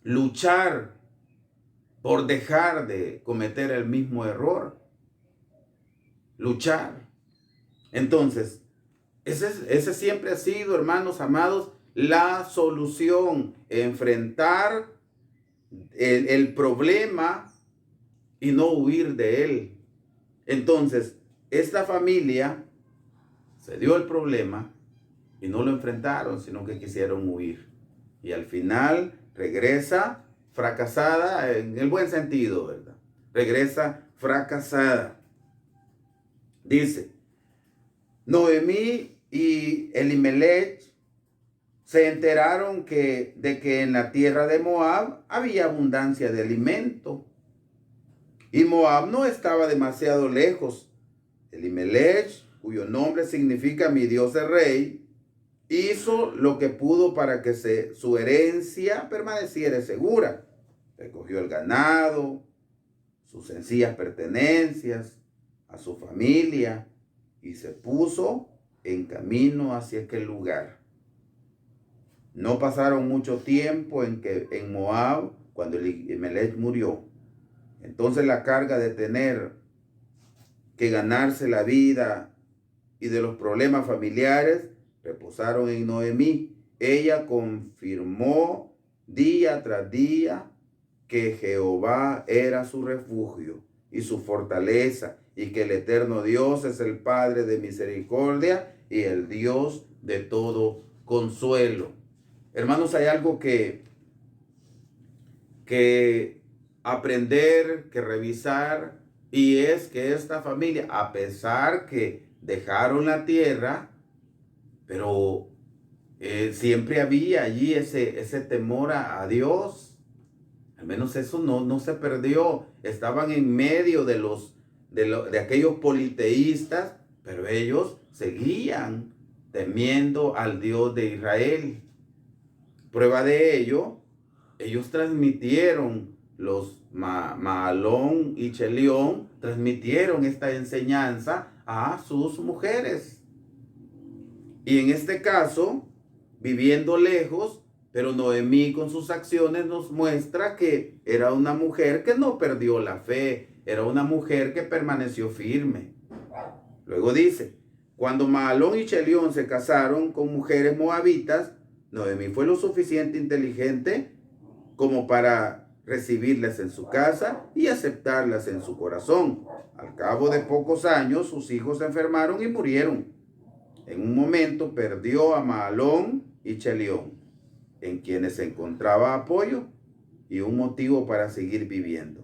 luchar por dejar de cometer el mismo error. Luchar. Entonces, ese siempre ha sido, hermanos amados, la solución. Enfrentar el problema y no huir de él. Entonces, esta familia se dio el problema y no lo enfrentaron, sino que quisieron huir. Y al final regresa fracasada, en el buen sentido, ¿verdad? Regresa fracasada. Dice, Noemí y Elimelech se enteraron de que en la tierra de Moab había abundancia de alimento. Y Moab no estaba demasiado lejos. Elimelech, cuyo nombre significa mi Dios es rey, hizo lo que pudo para que su herencia permaneciera segura. Recogió el ganado, sus sencillas pertenencias, a su familia, y se puso en camino hacia aquel lugar. No pasaron mucho tiempo en Moab cuando Elimelech murió. Entonces la carga de tener que ganarse la vida y de los problemas familiares reposaron en Noemí. Ella confirmó día tras día que Jehová era su refugio y su fortaleza, y que el eterno Dios es el Padre de misericordia y el Dios de todo consuelo. Hermanos, hay algo que aprender, que revisar Y es que esta familia, a pesar que dejaron la tierra, pero siempre había allí ese temor a Dios. Al menos eso no se perdió. Estaban en medio de aquellos politeístas, pero ellos seguían temiendo al Dios de Israel. Prueba de ello, ellos transmitieron, los Mahalón y Chelión transmitieron esta enseñanza a sus mujeres. Y en este caso, viviendo lejos, pero Noemí con sus acciones nos muestra que era una mujer que no perdió la fe, era una mujer que permaneció firme. Luego dice, cuando Mahalón y Chelión se casaron con mujeres moabitas, Noemí fue lo suficiente inteligente como para recibirlas en su casa y aceptarlas en su corazón. Al cabo de pocos años, sus hijos se enfermaron y murieron. En un momento perdió a Mahalón y Chelión, en quienes encontraba apoyo y un motivo para seguir viviendo.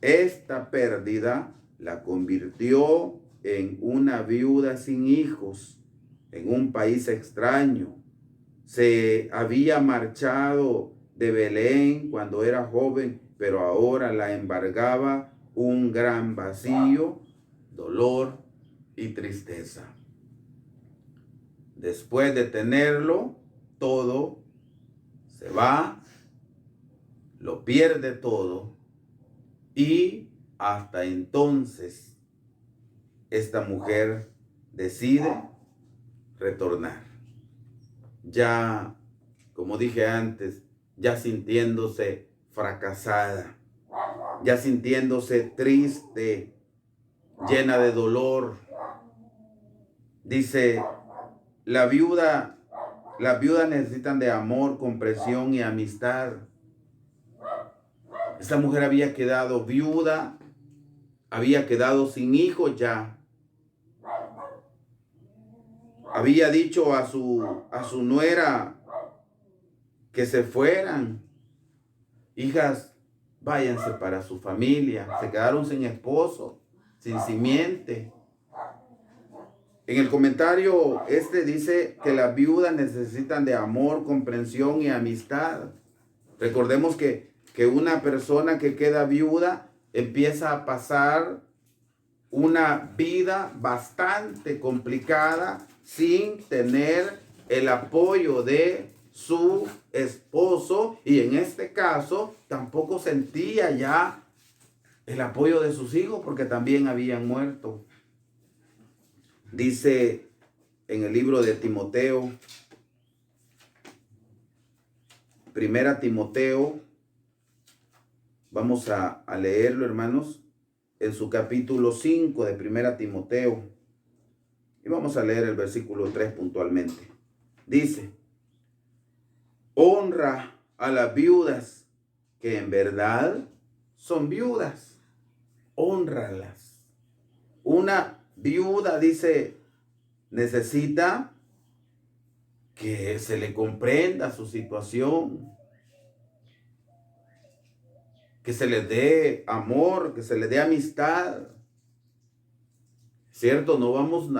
Esta pérdida la convirtió en una viuda sin hijos, en un país extraño. Se había marchado de Belén cuando era joven, pero ahora la embargaba un gran vacío, dolor y tristeza. Después de tenerlo todo, se va, lo pierde todo y hasta entonces esta mujer decide retornar. Ya, como dije antes, ya sintiéndose fracasada, ya sintiéndose triste, llena de dolor. Dice, las viudas necesitan de amor, comprensión y amistad. Esta mujer había quedado viuda, había quedado sin hijos ya. Había dicho a su nuera que se fueran. Hijas, váyanse para su familia. Se quedaron sin esposo, sin simiente. En el comentario dice que las viudas necesitan de amor, comprensión y amistad. Recordemos que una persona que queda viuda empieza a pasar una vida bastante complicada sin tener el apoyo de su esposo, y en este caso tampoco sentía ya el apoyo de sus hijos porque también habían muerto. Dice en el libro de Timoteo, Primera Timoteo, vamos a leerlo, hermanos, en su capítulo 5 de Primera Timoteo, y vamos a leer el versículo 3 puntualmente. Dice, honra a las viudas que en verdad son viudas, hónralas. Una viuda, dice, necesita que se le comprenda su situación, que se le dé amor, que se le dé amistad. ¿Cierto? No vamos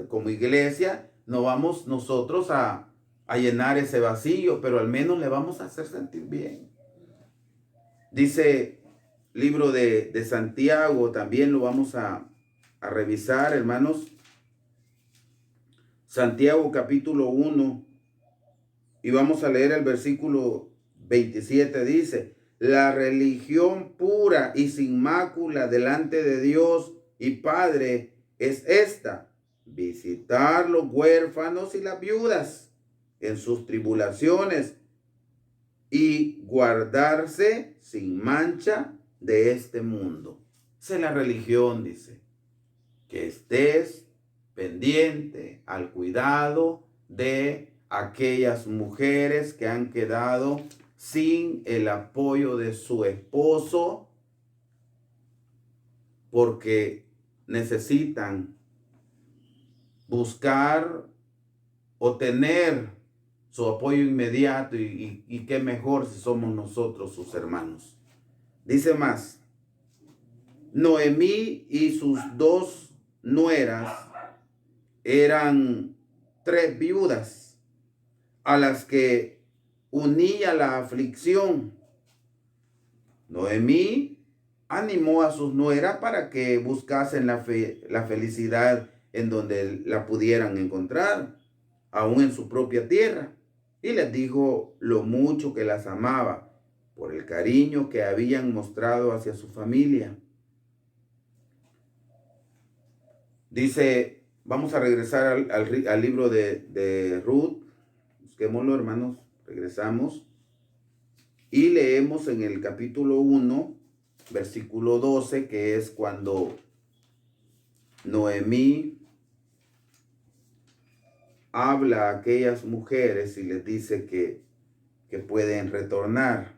como iglesia, no vamos nosotros a llenar ese vacío, pero al menos le vamos a hacer sentir bien. Dice libro de Santiago, también lo vamos a revisar, hermanos. Santiago capítulo 1, y vamos a leer el versículo 27, dice, la religión pura y sin mácula delante de Dios y Padre es esta, visitar los huérfanos y las viudas en sus tribulaciones y guardarse sin mancha de este mundo. Esa es la religión, dice, que estés pendiente al cuidado de aquellas mujeres que han quedado sin el apoyo de su esposo porque necesitan buscar o tener su apoyo inmediato, y qué mejor si somos nosotros sus hermanos. Dice más, Noemí y sus dos nueras eran 3 viudas a las que unía la aflicción. Noemí animó a sus nueras para que buscasen la felicidad en donde la pudieran encontrar, aún en su propia tierra, y les dijo lo mucho que las amaba por el cariño que habían mostrado hacia su familia. Dice, vamos a regresar al libro de Ruth. Busquémoslo, hermanos. Regresamos. Y leemos en el capítulo 1, versículo 12, que es cuando Noemí habla a aquellas mujeres y les dice que pueden retornar.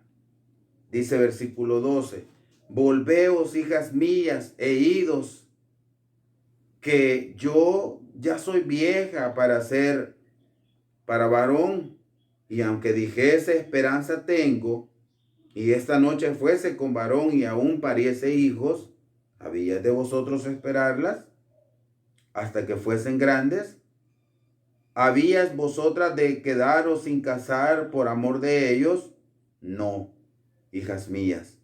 Dice versículo 12, volveos, hijas mías, e idos, que yo ya soy vieja para varón, y aunque dijese esperanza tengo, y esta noche fuese con varón y aún pariese hijos, ¿habíais de vosotros esperarlas hasta que fuesen grandes? ¿Habíais vosotras de quedaros sin casar por amor de ellos? No, hijas mías,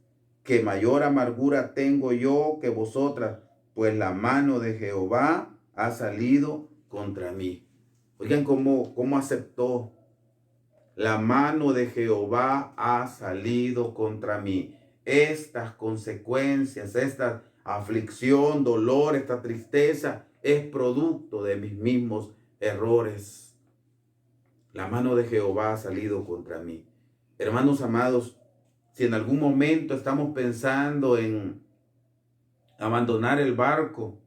que mayor amargura tengo yo que vosotras, pues la mano de Jehová ha salido contra mí. Oigan cómo aceptó. La mano de Jehová ha salido contra mí. Estas consecuencias, esta aflicción, dolor, esta tristeza es producto de mis mismos errores. La mano de Jehová ha salido contra mí. Hermanos amados, si en algún momento estamos pensando en abandonar el barco,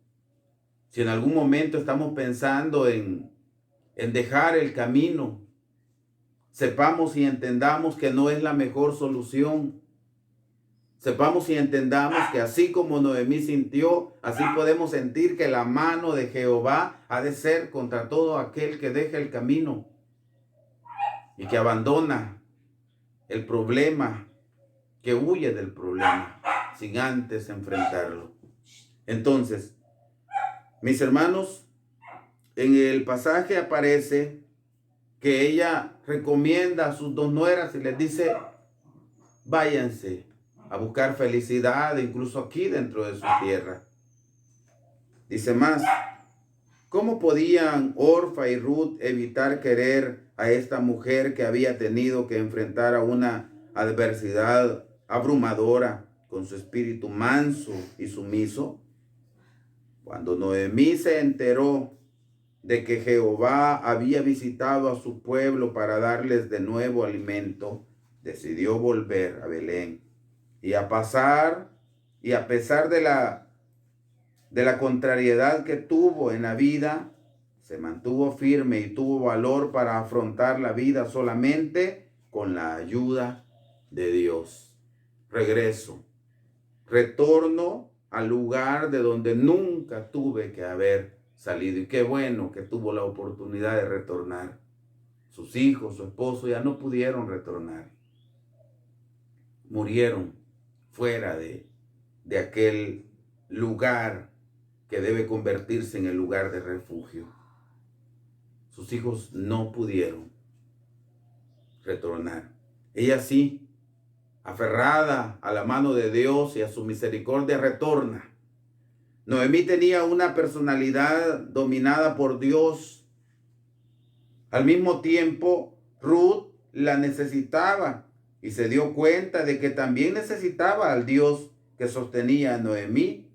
si en algún momento estamos pensando en dejar el camino, sepamos y entendamos que no es la mejor solución. Sepamos y entendamos que así como Noemí sintió, así podemos sentir que la mano de Jehová ha de ser contra todo aquel que deja el camino y que abandona el problema, que huye del problema sin antes enfrentarlo. Entonces, mis hermanos, en el pasaje aparece que ella recomienda a sus dos nueras y les dice, váyanse a buscar felicidad, incluso aquí dentro de su tierra. Dice más, ¿cómo podían Orfa y Ruth evitar querer a esta mujer que había tenido que enfrentar a una adversidad abrumadora con su espíritu manso y sumiso? Cuando Noemí se enteró de que Jehová había visitado a su pueblo para darles de nuevo alimento, decidió volver a Belén. Y a pesar de la contrariedad que tuvo en la vida, se mantuvo firme y tuvo valor para afrontar la vida solamente con la ayuda de Dios. Retorno al lugar de donde nunca tuve que haber salido. Y qué bueno que tuvo la oportunidad de retornar. Sus hijos, su esposo ya no pudieron retornar. Murieron fuera de aquel lugar que debe convertirse en el lugar de refugio. Sus hijos no pudieron retornar. Ella sí, aferrada a la mano de Dios y a su misericordia, retorna. Noemí tenía una personalidad dominada por Dios. Al mismo tiempo, Ruth la necesitaba y se dio cuenta de que también necesitaba al Dios que sostenía a Noemí.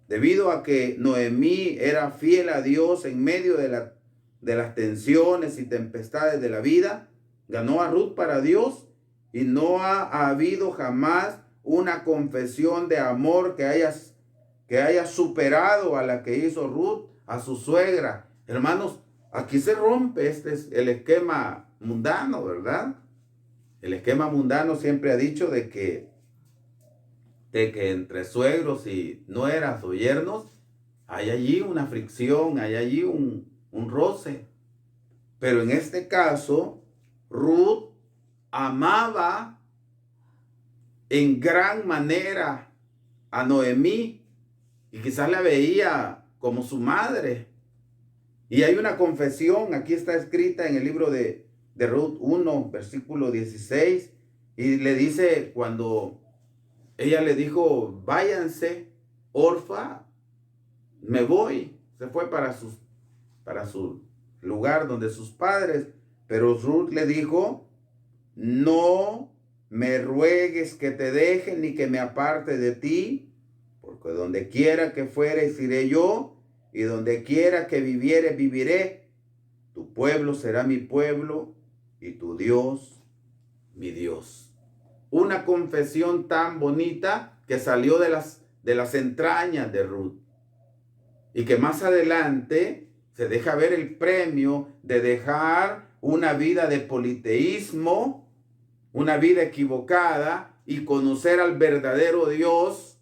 Debido a que Noemí era fiel a Dios en medio de las tensiones y tempestades de la vida, ganó a Ruth para Dios, y no ha habido jamás una confesión de amor que haya superado a la que hizo Ruth a su suegra. Hermanos, aquí se rompe el esquema mundano, ¿verdad? El esquema mundano siempre ha dicho de que entre suegros y nueras o yernos hay allí una fricción, hay allí un roce. Pero en este caso, Ruth amaba en gran manera a Noemí y quizás la veía como su madre. Y hay una confesión, aquí está escrita en el libro de Ruth 1, versículo 16, y le dice cuando ella le dijo, váyanse, Orfa, me voy. Se fue para su lugar donde sus padres. Pero Ruth le dijo, no me ruegues que te deje ni que me aparte de ti, porque donde quiera que fueres iré yo, y donde quiera que vivieres viviré. Tu pueblo será mi pueblo, y tu Dios mi Dios. Una confesión tan bonita que salió de las entrañas de Ruth. Y que más adelante se deja ver el premio de dejar una vida de politeísmo, una vida equivocada, y conocer al verdadero Dios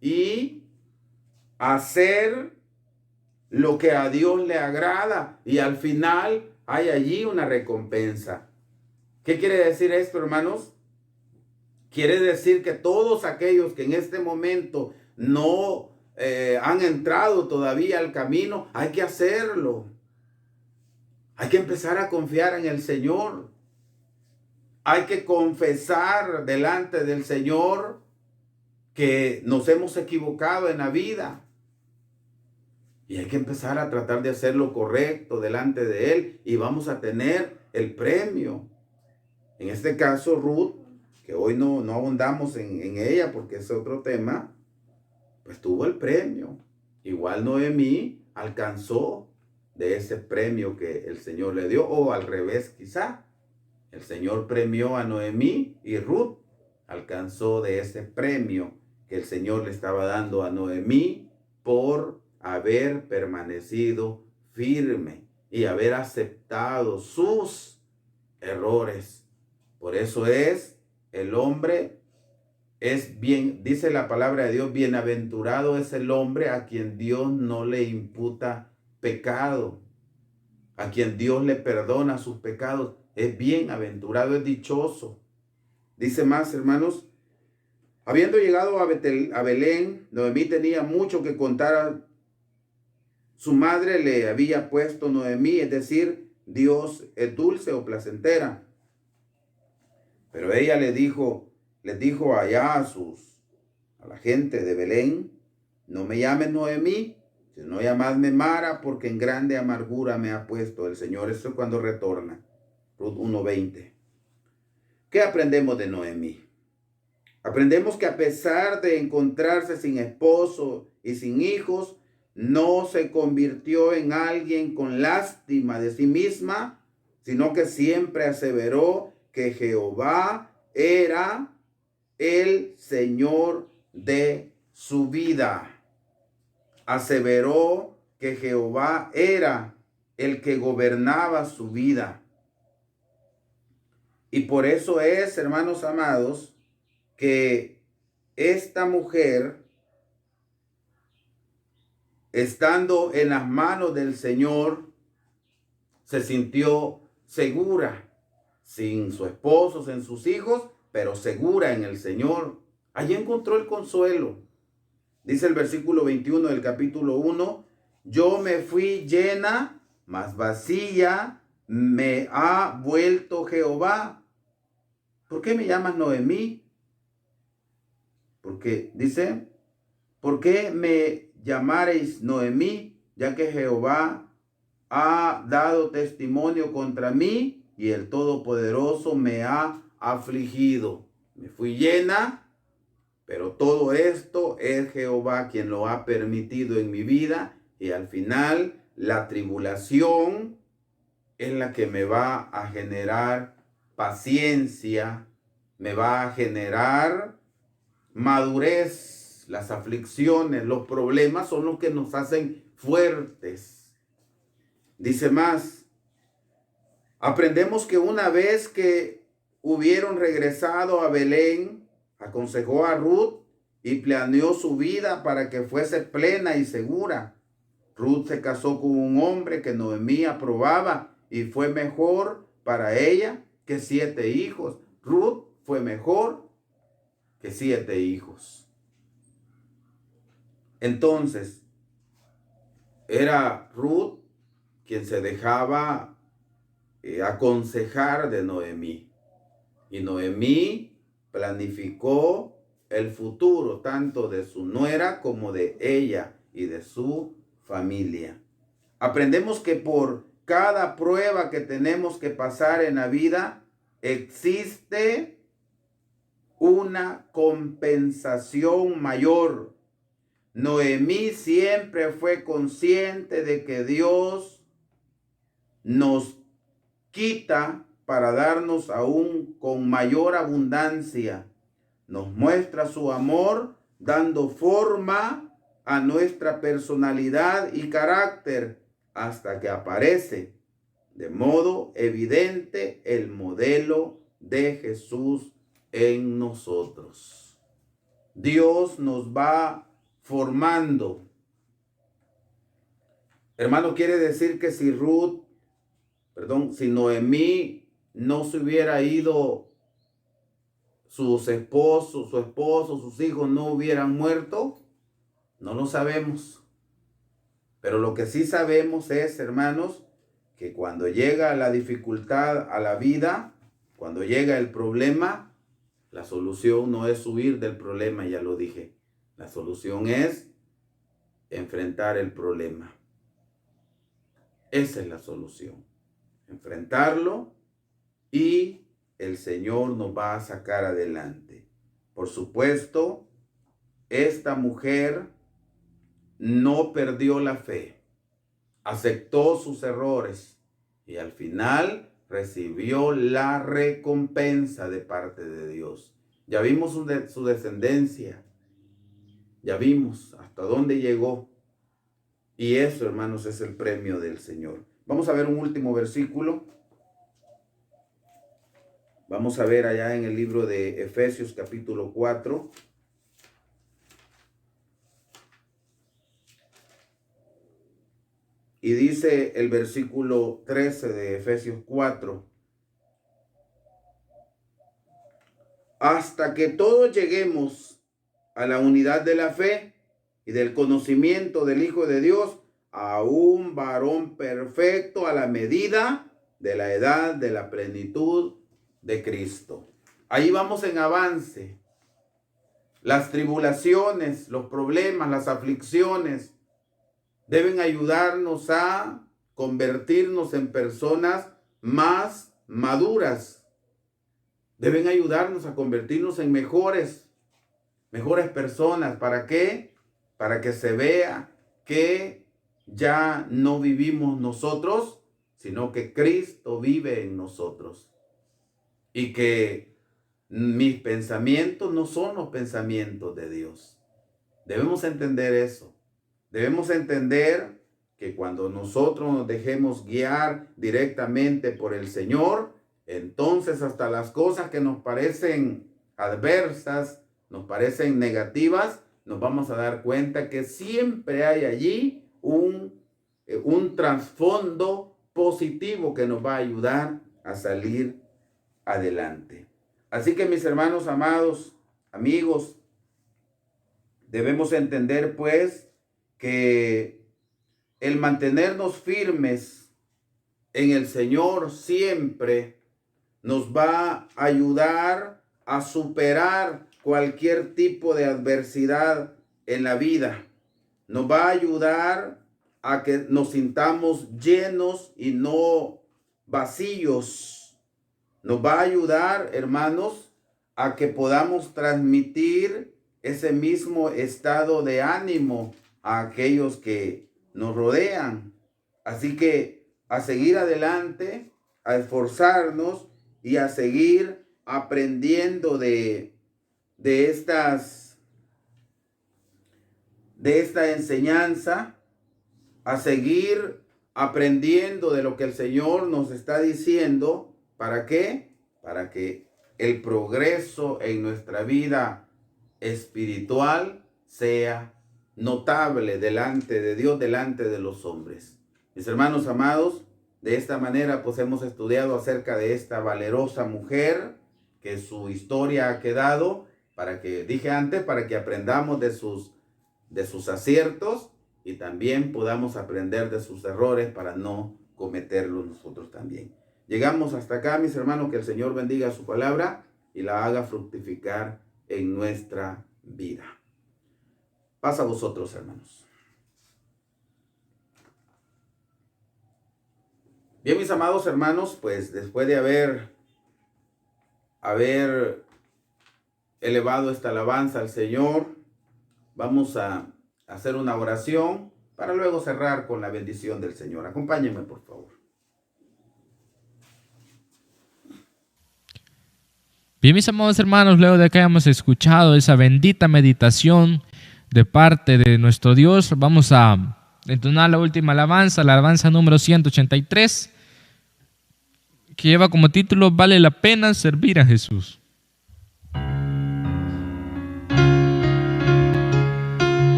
y hacer lo que a Dios le agrada. Y al final hay allí una recompensa. ¿Qué quiere decir esto, hermanos? Quiere decir que todos aquellos que en este momento no han entrado todavía al camino, hay que hacerlo. Hay que empezar a confiar en el Señor. Hay que confesar delante del Señor que nos hemos equivocado en la vida. Y hay que empezar a tratar de hacer lo correcto delante de Él y vamos a tener el premio. En este caso, Ruth, que hoy no abundamos en ella porque es otro tema, pues tuvo el premio. Igual Noemí alcanzó de ese premio que el Señor le dio, o al revés quizá. El Señor premió a Noemí y Ruth alcanzó de ese premio que el Señor le estaba dando a Noemí por haber permanecido firme y haber aceptado sus errores. Por eso el hombre es bien, dice la palabra de Dios, bienaventurado es el hombre a quien Dios no le imputa pecado, a quien Dios le perdona sus pecados. Es bienaventurado, es dichoso. Dice más, hermanos, habiendo llegado a Belén, Noemí tenía mucho que contar. Su madre le había puesto Noemí, es decir, Dios es dulce o placentera. Pero ella les dijo allá a la gente de Belén, no me llames Noemí, sino llamadme Mara, porque en grande amargura me ha puesto el Señor. Eso es cuando retorna. Ruth 1:20. ¿Qué aprendemos de Noemí? Aprendemos que a pesar de encontrarse sin esposo y sin hijos, no se convirtió en alguien con lástima de sí misma, sino que siempre aseveró que Jehová era el Señor de su vida. Aseveró que Jehová era el que gobernaba su vida. Y por eso es, hermanos amados, que esta mujer, estando en las manos del Señor, se sintió segura, sin su esposo, sin sus hijos, pero segura en el Señor. Allí encontró el consuelo. Dice el versículo 21 del capítulo 1, yo me fui llena, mas vacía me ha vuelto Jehová. ¿Por qué me llamas Noemí? Porque dice, ¿por qué me llamaréis Noemí? Ya que Jehová ha dado testimonio contra mí y el Todopoderoso me ha afligido. Me fui llena, pero todo esto es Jehová quien lo ha permitido en mi vida, y al final la tribulación es la que me va a generar paciencia, me va a generar madurez. Las aflicciones, los problemas son los que nos hacen fuertes. Dice más, aprendemos que una vez que hubieron regresado a Belén, aconsejó a Ruth y planeó su vida para que fuese plena y segura. Ruth se casó con un hombre que Noemí aprobaba y fue mejor para ella que 7 hijos. Ruth fue mejor que 7 hijos. Entonces, era Ruth quien se dejaba aconsejar de Noemí. Y Noemí planificó el futuro tanto de su nuera como de ella y de su familia. Aprendemos que por cada prueba que tenemos que pasar en la vida, existe una compensación mayor. Noemí siempre fue consciente de que Dios nos quita para darnos aún con mayor abundancia. Nos muestra su amor dando forma a nuestra personalidad y carácter hasta que aparece de modo evidente el modelo de Jesús en nosotros. Dios nos va formando. Hermano, quiere decir que si Noemí no se hubiera ido, su esposo, sus hijos no hubieran muerto, no lo sabemos. Pero lo que sí sabemos es, hermanos, que cuando llega la dificultad a la vida, cuando llega el problema, la solución no es huir del problema, ya lo dije. La solución es enfrentar el problema. Esa es la solución. Enfrentarlo y el Señor nos va a sacar adelante. Por supuesto, esta mujer no perdió la fe, aceptó sus errores y al final recibió la recompensa de parte de Dios. Ya vimos su descendencia, ya vimos hasta dónde llegó, y eso, hermanos, es el premio del Señor. Vamos a ver un último versículo. Vamos a ver allá en el libro de Efesios capítulo 4. Y dice el versículo 13 de Efesios 4. Hasta que todos lleguemos a la unidad de la fe y del conocimiento del Hijo de Dios, a un varón perfecto a la medida de la edad de la plenitud de Cristo. Ahí vamos en avance. Las tribulaciones, los problemas, las aflicciones deben ayudarnos a convertirnos en personas más maduras. Deben ayudarnos a convertirnos en mejores personas. ¿Para qué? Para que se vea que ya no vivimos nosotros, sino que Cristo vive en nosotros. Y que mis pensamientos no son los pensamientos de Dios. Debemos entender eso. Debemos entender que cuando nosotros nos dejemos guiar directamente por el Señor, entonces hasta las cosas que nos parecen adversas, nos parecen negativas, nos vamos a dar cuenta que siempre hay allí un trasfondo positivo que nos va a ayudar a salir adelante. Así que mis hermanos amados, amigos, debemos entender pues que el mantenernos firmes en el Señor siempre nos va a ayudar a superar cualquier tipo de adversidad en la vida. Nos va a ayudar a que nos sintamos llenos y no vacíos. Nos va a ayudar, hermanos, a que podamos transmitir ese mismo estado de ánimo a aquellos que nos rodean. Así que a seguir adelante, a esforzarnos y a seguir aprendiendo de esta enseñanza, a seguir aprendiendo de lo que el Señor nos está diciendo. ¿Para qué? Para que el progreso en nuestra vida espiritual sea notable delante de Dios, delante de los hombres. Mis hermanos amados, de esta manera pues hemos estudiado acerca de esta valerosa mujer que su historia ha quedado, para que, dije antes, para que aprendamos de de sus aciertos y también podamos aprender de sus errores para no cometerlos nosotros también. Llegamos hasta acá, mis hermanos, que el Señor bendiga su palabra y la haga fructificar en nuestra vida. Paz a vosotros, hermanos. Bien, mis amados hermanos, pues después de haber elevado esta alabanza al Señor, vamos a hacer una oración para luego cerrar con la bendición del Señor. Acompáñenme, por favor. Bien, mis amados hermanos, luego de que hayamos escuchado esa bendita meditación de parte de nuestro Dios, vamos a entonar la última alabanza, la alabanza número 183, que lleva como título "Vale la pena servir a Jesús".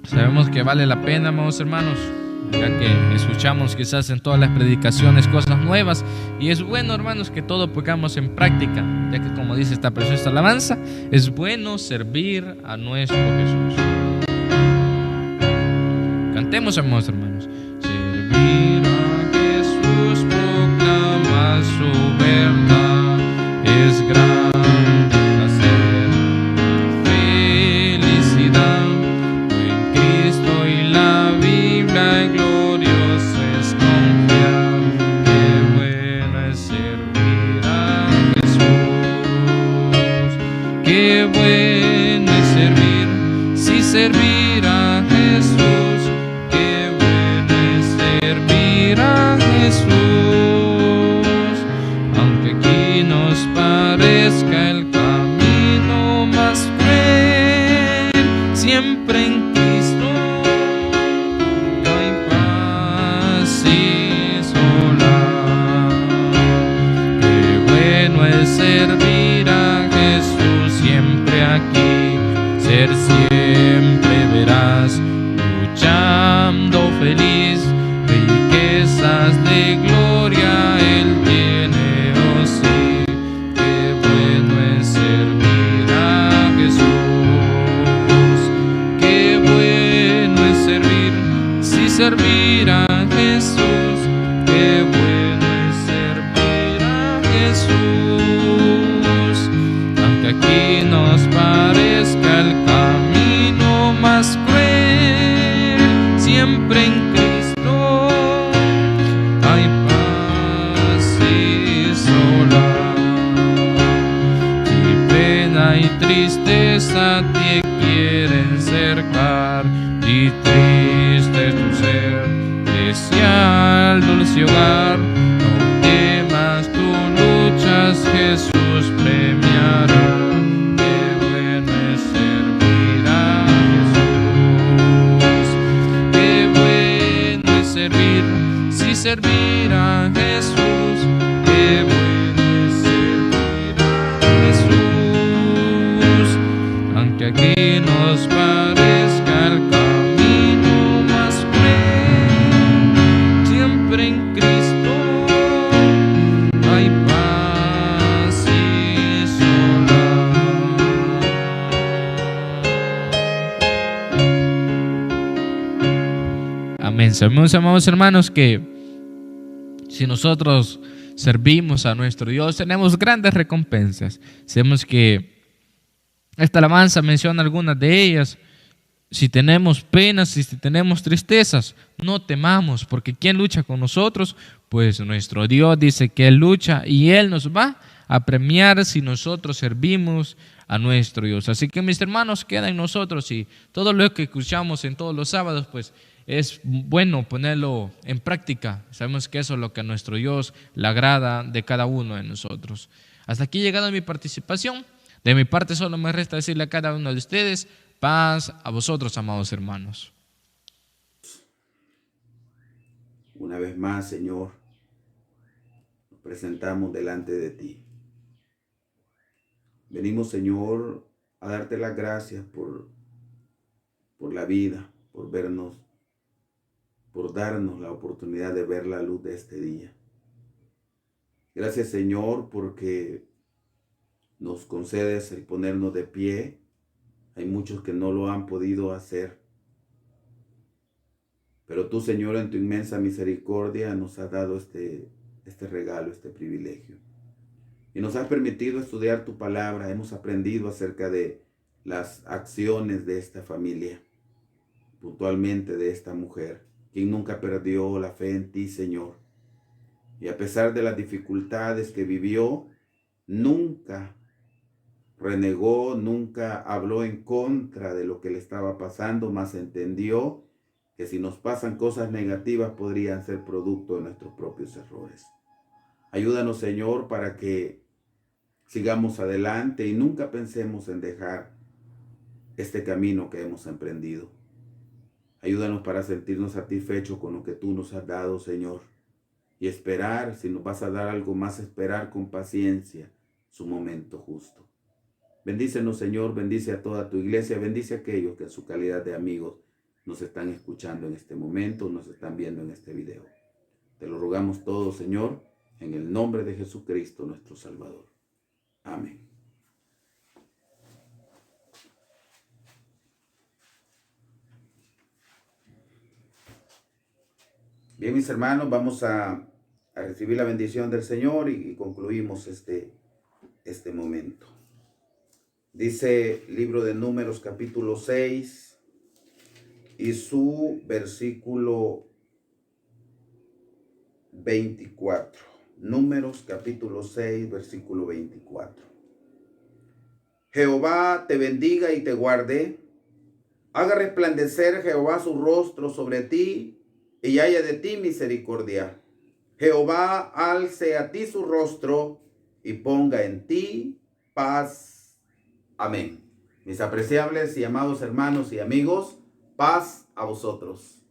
Sabemos que vale la pena, amados hermanos, ya que escuchamos quizás en todas las predicaciones cosas nuevas, y es bueno, hermanos, que todo pongamos en práctica, ya que, como dice esta preciosa alabanza, es bueno servir a nuestro Jesús. Cantemos, amados hermanos. Servir a Jesús proclama su verdad, es gran placer, felicidad. En Cristo y la Biblia glorioso es confiar. Qué bueno es servir a Jesús. Qué bueno es servir, sí, servir a Jesús. Aunque aquí nos parezca el camino más cruel, siempre en Cristo hay paz y soledad. Qué bueno es servir a Jesús siempre aquí, ser siempre veraz, luchando feliz. Riquezas de gloria Él tiene, oh sí. Qué bueno es servir a Jesús. Qué bueno es servir, sí, servir a Jesús. Qué bueno es servir a Jesús. Aunque aquí nos parezca el camino más cruel, siempre en Cristo hay paz y soledad. Si pena y tristeza te quieren cercar, y triste es tu ser, desea el dulce hogar. No temas, tú luchas, Jesús premiará. Qué bueno es servir a Jesús. Qué bueno es servir, sí, servir a Jesús. Qué bueno es servir a Jesús. Aunque aquí nos parezca el camino más cruel, siempre en Cristo hay paz y soledad. Amén. Sabemos, amados hermanos, que si nosotros servimos a nuestro Dios, tenemos grandes recompensas. Sabemos que esta alabanza menciona algunas de ellas. Si tenemos penas y si tenemos tristezas, no temamos, porque ¿quién lucha con nosotros? Pues nuestro Dios dice que Él lucha y Él nos va a premiar si nosotros servimos a nuestro Dios. Así que, mis hermanos, queda en nosotros, y todo lo que escuchamos en todos los sábados, pues es bueno ponerlo en práctica. Sabemos que eso es lo que a nuestro Dios le agrada de cada uno de nosotros. Hasta aquí ha llegado mi participación. De mi parte solo me resta decirle a cada uno de ustedes: paz a vosotros, amados hermanos. Una vez más, Señor, nos presentamos delante de ti. Venimos, Señor, a darte las gracias por la vida, por darnos la oportunidad de ver la luz de este día. Gracias, Señor, porque nos concedes el ponernos de pie. Hay muchos que no lo han podido hacer. Pero tú, Señor, en tu inmensa misericordia nos has dado este regalo, este privilegio. Y nos has permitido estudiar tu palabra. Hemos aprendido acerca de las acciones de esta familia, puntualmente de esta mujer, quien nunca perdió la fe en ti, Señor. Y a pesar de las dificultades que vivió, nunca renegó, nunca habló en contra de lo que le estaba pasando, más entendió que si nos pasan cosas negativas podrían ser producto de nuestros propios errores. Ayúdanos, Señor, para que sigamos adelante y nunca pensemos en dejar este camino que hemos emprendido. Ayúdanos para sentirnos satisfechos con lo que tú nos has dado, Señor, y esperar, si nos vas a dar algo más, esperar con paciencia su momento justo. Bendícenos, Señor, bendice a toda tu iglesia, bendice a aquellos que en su calidad de amigos nos están escuchando en este momento, nos están viendo en este video. Te lo rogamos todo, Señor, en el nombre de Jesucristo, nuestro Salvador. Amén. Bien, mis hermanos, vamos a recibir la bendición del Señor y concluimos este momento. Dice libro de Números capítulo 6 y su versículo 24. Números capítulo 6, versículo 24. Jehová te bendiga y te guarde. Haga resplandecer Jehová su rostro sobre ti y haya de ti misericordia. Jehová alce a ti su rostro y ponga en ti paz. Amén. Mis apreciables y amados hermanos y amigos, paz a vosotros.